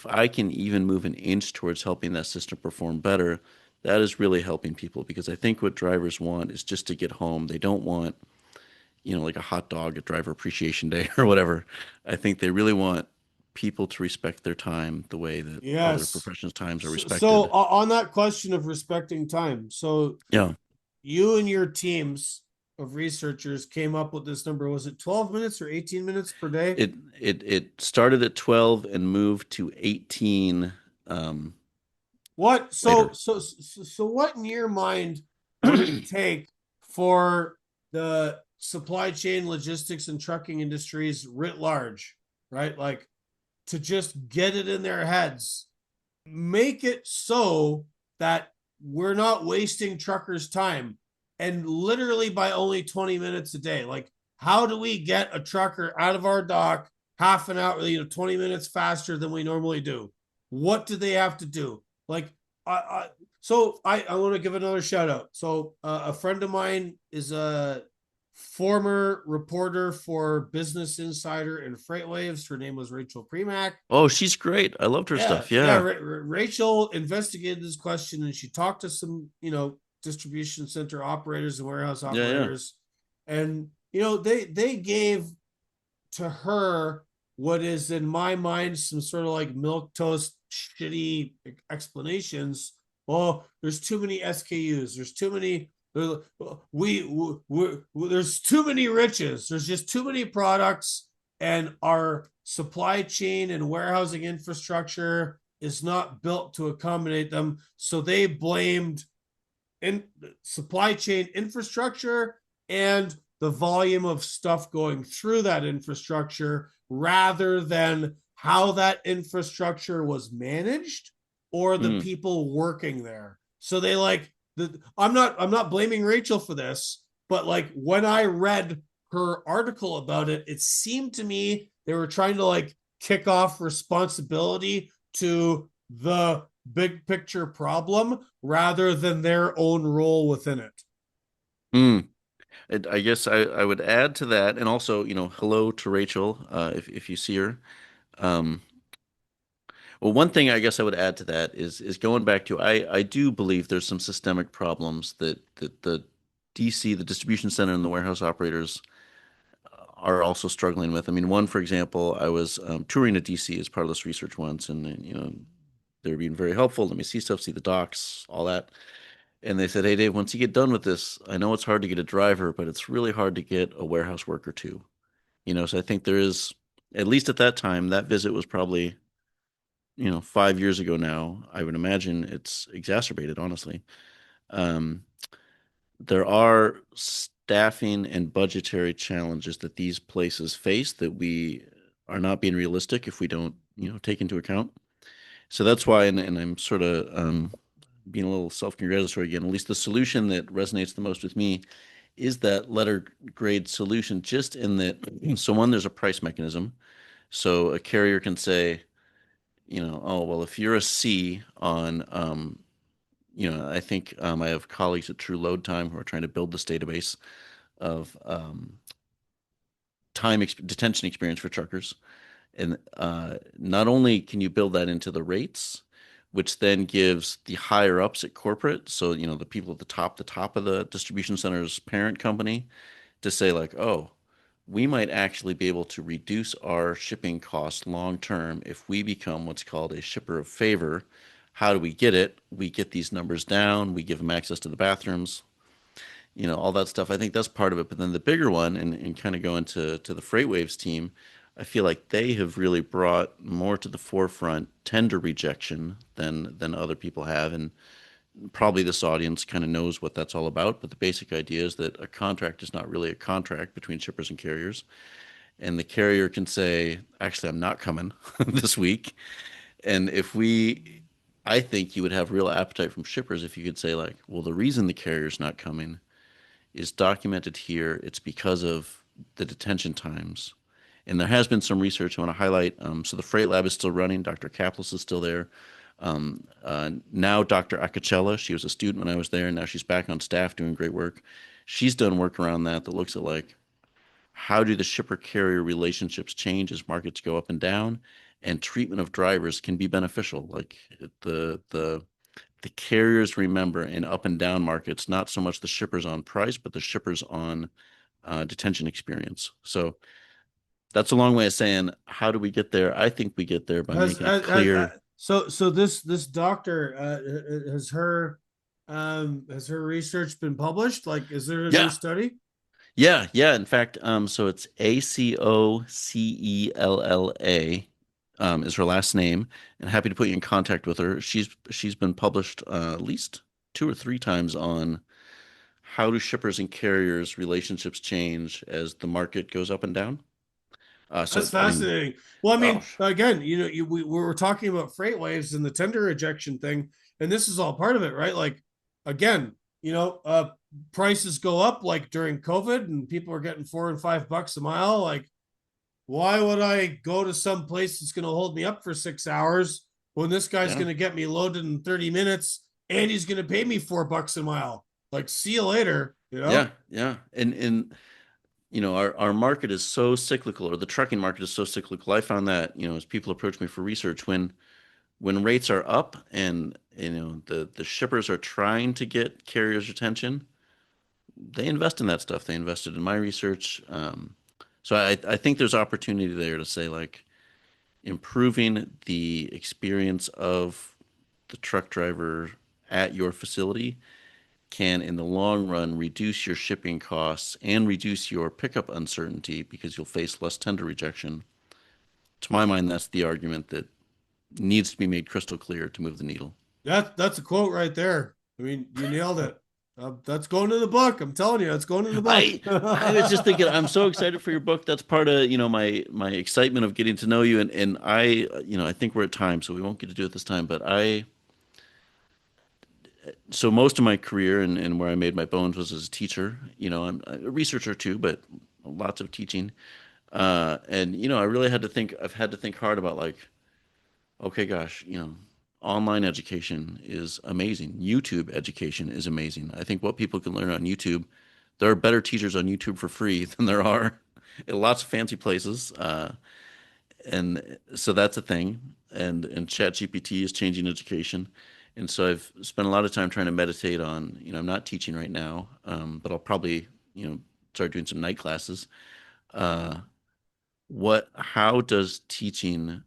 S2: I can even move an inch towards helping that system perform better, that is really helping people, because I think what drivers want is just to get home. They don't want, like a hot dog at Driver Appreciation Day or whatever. I think they really want people to respect their time the way that other
S1: Yes.
S2: professions' times are
S1: So,
S2: respected.
S1: on that question of respecting time, so
S2: Yeah.
S1: you and your teams of researchers came up with this number. Was it 12 minutes or 18 minutes per day?
S2: It started at 12 and moved to 18 um,
S1: What
S2: later.
S1: so what in your mind would it take for the supply chain logistics and trucking industries writ large, right? Like, to just get it in their heads, make it so that we're not wasting truckers' time, and literally by only 20 minutes a day. Like, how do we get a trucker out of our dock half an hour, 20 minutes faster than we normally do? What do they have to do? Like, I want to give another shout out. So, a friend of mine is a former reporter for Business Insider and FreightWaves. Her name was Rachel Premack.
S2: Oh, she's great. I loved her
S1: Yeah,
S2: stuff.
S1: yeah.
S2: Yeah.
S1: Rachel investigated this question, and she talked to some, distribution center operators and warehouse
S2: Yeah, yeah.
S1: operators, and they gave to her what is, in my mind, some sort of like milk toast shitty explanations oh, there's too many SKUs. There's too many. There's too many riches. There's just too many products, and our supply chain and warehousing infrastructure is not built to accommodate them. So they blamed in supply chain infrastructure and the volume of stuff going through that infrastructure rather than how that infrastructure was managed or the
S2: Mm,
S1: people working there. So they like I'm not blaming Rachel for this, but like when I read her article about it, it seemed to me they were trying to like kick off responsibility to the big picture problem rather than their own role within it.
S2: mm. I guess I would add to that, and also, hello to Rachel, if you see her. Um, well, one thing I guess I would add to that is going back to I do believe there's some systemic problems that the DC, the distribution center, and the warehouse operators are also struggling with. I mean, one, for example, I was touring a DC as part of this research once, and they were being very helpful. Let me see stuff, see the docks, all that. And they said, "Hey, Dave, once you get done with this, I know it's hard to get a driver, but it's really hard to get a warehouse worker too." So I think there is, at least at that time, that visit was probably, 5 years ago now. I would imagine it's exacerbated, honestly. Um, there are staffing and budgetary challenges that these places face that we are not being realistic if we don't, take into account. So that's why, and I'm sort of being a little self-congratulatory again, at least the solution that resonates the most with me is that letter grade solution, just in that, so one, there's a price mechanism. So a carrier can say, oh, well, if you're a C on, I think I have colleagues at True Load Time who are trying to build this database of detention experience for truckers. And not only can you build that into the rates, which then gives the higher ups at corporate, so the people at the top of the distribution center's parent company, to say like, oh, we might actually be able to reduce our shipping costs long term if we become what's called a shipper of favor. How do we get it? We get these numbers down. We give them access to the bathrooms, all that stuff. I think that's part of it. But then the bigger one, and kind of going to the FreightWaves team, I feel like they have really brought more to the forefront tender rejection than other people have. And probably this audience kind of knows what that's all about. But the basic idea is that a contract is not really a contract between shippers and carriers. And the carrier can say, actually, I'm not coming this week. And I think you would have real appetite from shippers if you could say, like, well, the reason the carrier's not coming is documented here. It's because of the detention times. And there has been some research I want to highlight. So the Freight Lab is still running. Dr. Kaplis is still there. Now Dr. Acacella, she was a student when I was there, and now she's back on staff doing great work. She's done work around that looks at like how do the shipper carrier relationships change as markets go up and down, and treatment of drivers can be beneficial. Like the carriers remember in up and down markets, not so much the shippers on price, but the shippers on detention experience. So that's a long way of saying, how do we get there? I think we get there by
S1: Has,
S2: making it
S1: has,
S2: clear.
S1: so this doctor has her research been published? Like, is there a new
S2: Yeah,
S1: study?
S2: yeah, yeah. In fact, so it's Acocella, is her last name, and happy to put you in contact with her. She's been published at least two or three times on how do shippers and carriers relationships change as the market goes up and down.
S1: That's
S2: So I mean,
S1: fascinating. Well, I
S2: oh
S1: mean, again, we were talking about freight waves and the tender rejection thing, and this is all part of it, right? Like, again, prices go up like during COVID, and people are getting $4 and $5 a mile. Like, why would I go to some place that's going to hold me up for 6 hours when this guy's
S2: yeah,
S1: going to get me loaded in 30 minutes and he's going to pay me $4 a mile? Like, see you later, you
S2: yeah,
S1: know?
S2: yeah, and our market is so cyclical, or the trucking market is so cyclical. I found that as people approach me for research, when rates are up and the shippers are trying to get carriers' attention, they invest in that stuff. They invested in my research. So I think there's opportunity there to say like improving the experience of the truck driver at your facility can, in the long run, reduce your shipping costs and reduce your pickup uncertainty because you'll face less tender rejection. To my mind, that's the argument that needs to be made crystal clear to move the needle.
S1: That's a quote right there. I mean, you nailed it. That's going in the book. I'm telling you, it's going in the book.
S2: I was just thinking, I'm so excited for your book. That's part of, my excitement of getting to know you. And I think we're at time, so we won't get to do it this time. But so most of my career and where I made my bones was as a teacher. I'm a researcher too, but lots of teaching. And I really I've had to think hard about like, okay, gosh, online education is amazing. YouTube education is amazing. I think what people can learn on YouTube, there are better teachers on YouTube for free than there are in lots of fancy places. And so that's a thing. And ChatGPT is changing education. And so I've spent a lot of time trying to meditate on, I'm not teaching right now, but I'll probably, start doing some night classes. Uh, how does teaching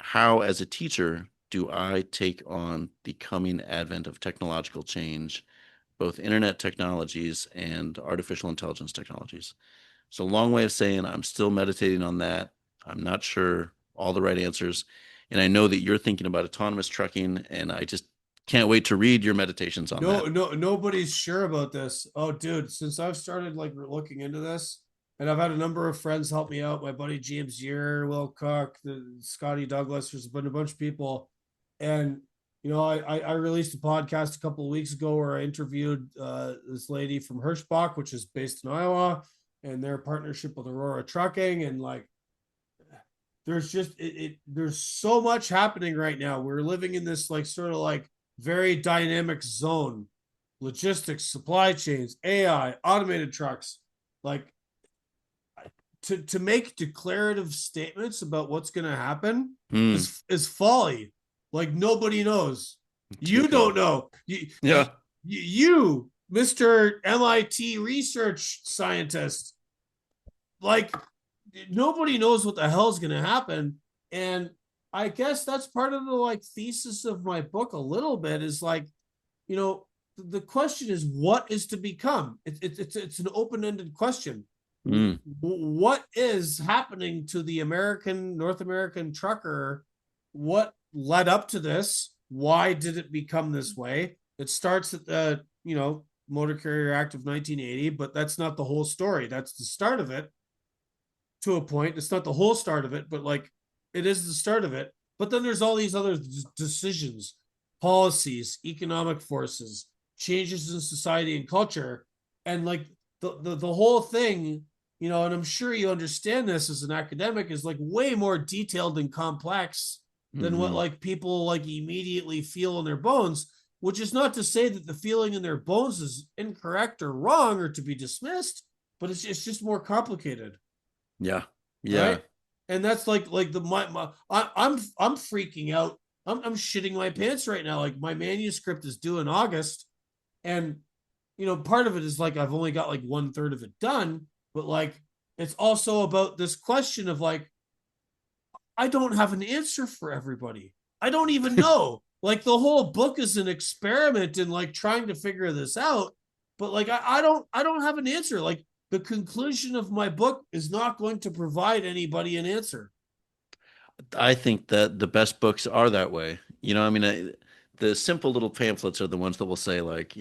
S2: how, as a teacher, do I take on the coming advent of technological change, both internet technologies and artificial intelligence technologies? It's a long way of saying I'm still meditating on that. I'm not sure all the right answers. And I know that you're thinking about autonomous trucking, and I just can't wait to read your meditations on
S1: No,
S2: that.
S1: no, nobody's sure about this. Oh, dude, since I've started like looking into this, and I've had a number of friends help me out. My buddy James Year, Will Cook, Scotty Douglas. There's been a bunch of people, and I released a podcast a couple of weeks ago where I interviewed this lady from Hirschbach, which is based in Iowa, and their partnership with Aurora Trucking, and like there's just there's so much happening right now. We're living in this like sort of like very dynamic zone. Logistics, supply chains, AI, automated trucks. Like to make declarative statements about what's going to happen
S2: Hmm.
S1: is folly. Like nobody knows. You don't know.
S2: Yeah.
S1: You Mr. MIT research scientist, like nobody knows what the hell is going to happen. And I guess that's part of the like thesis of my book a little bit is like, the question is what is to become. It's an open-ended question.
S2: Hmm.
S1: What is happening to the North American trucker? What led up to this? Why did it become this way? It starts at the Motor Carrier Act of 1980, but that's not the whole story. That's the start of it to a point. It's not the whole start of it, but like it is the start of it. But then there's all these other decisions, policies, economic forces, changes in society and culture, and like the whole thing, and I'm sure you understand this as an academic, is like way more detailed and complex than what
S2: Hmm.
S1: like people like immediately feel in their bones. Which is not to say that the feeling in their bones is incorrect or wrong or to be dismissed, but it's just more complicated,
S2: Yeah. Yeah.
S1: right? And that's like the my I'm freaking out. I'm shitting my pants right now. Like my manuscript is due in August, and part of it is like I've only got like 1/3 of it done, but like it's also about this question of like I don't have an answer for everybody. I don't even know. Like the whole book is an experiment in like trying to figure this out, but like I don't have an answer. Like the conclusion of my book is not going to provide anybody an answer.
S2: I think that the best books are that way. I mean, the simple little pamphlets are the ones that will say like,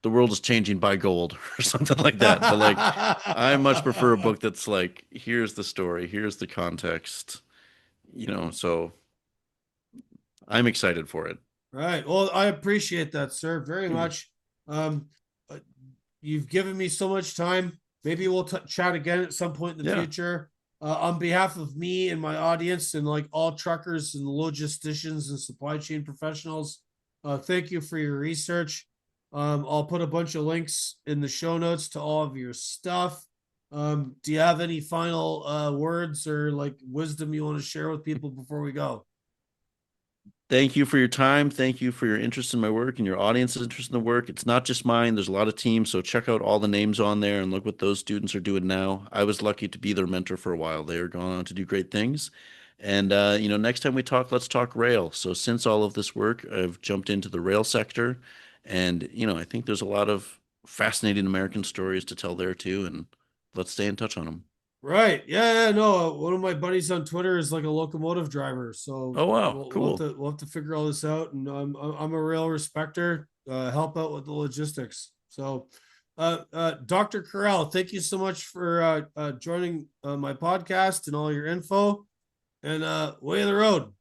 S2: the world is changing by gold or something like that. But like, I much prefer a book that's like, here's the story, here's the context, so I'm excited for it.
S1: Right. Well, I appreciate that, sir, very much. Um, uh, you've given me so much time. Maybe we'll chat again at some point in the
S2: Yeah.
S1: future. On behalf of me and my audience and like all truckers and logisticians and supply chain professionals, thank you for your research. I'll put a bunch of links in the show notes to all of your stuff. Do you have any final words or like wisdom you want to share with people before we go?
S2: Thank you for your time. Thank you for your interest in my work and your audience's interest in the work. It's not just mine. There's a lot of teams, so check out all the names on there and look what those students are doing now. I was lucky to be their mentor for a while. They are going on to do great things. And next time we talk, let's talk rail. So since all of this work, I've jumped into the rail sector, and I think there's a lot of fascinating American stories to tell there too. And let's stay in touch on them.
S1: Right. Yeah, yeah, no. One of my buddies on Twitter is like a locomotive driver. So
S2: Oh wow,
S1: we'll have
S2: cool.
S1: to figure all this out. And I'm a rail respecter. Help out with the logistics. So Dr. Correll, thank you so much for joining my podcast and all your info. And way of the road.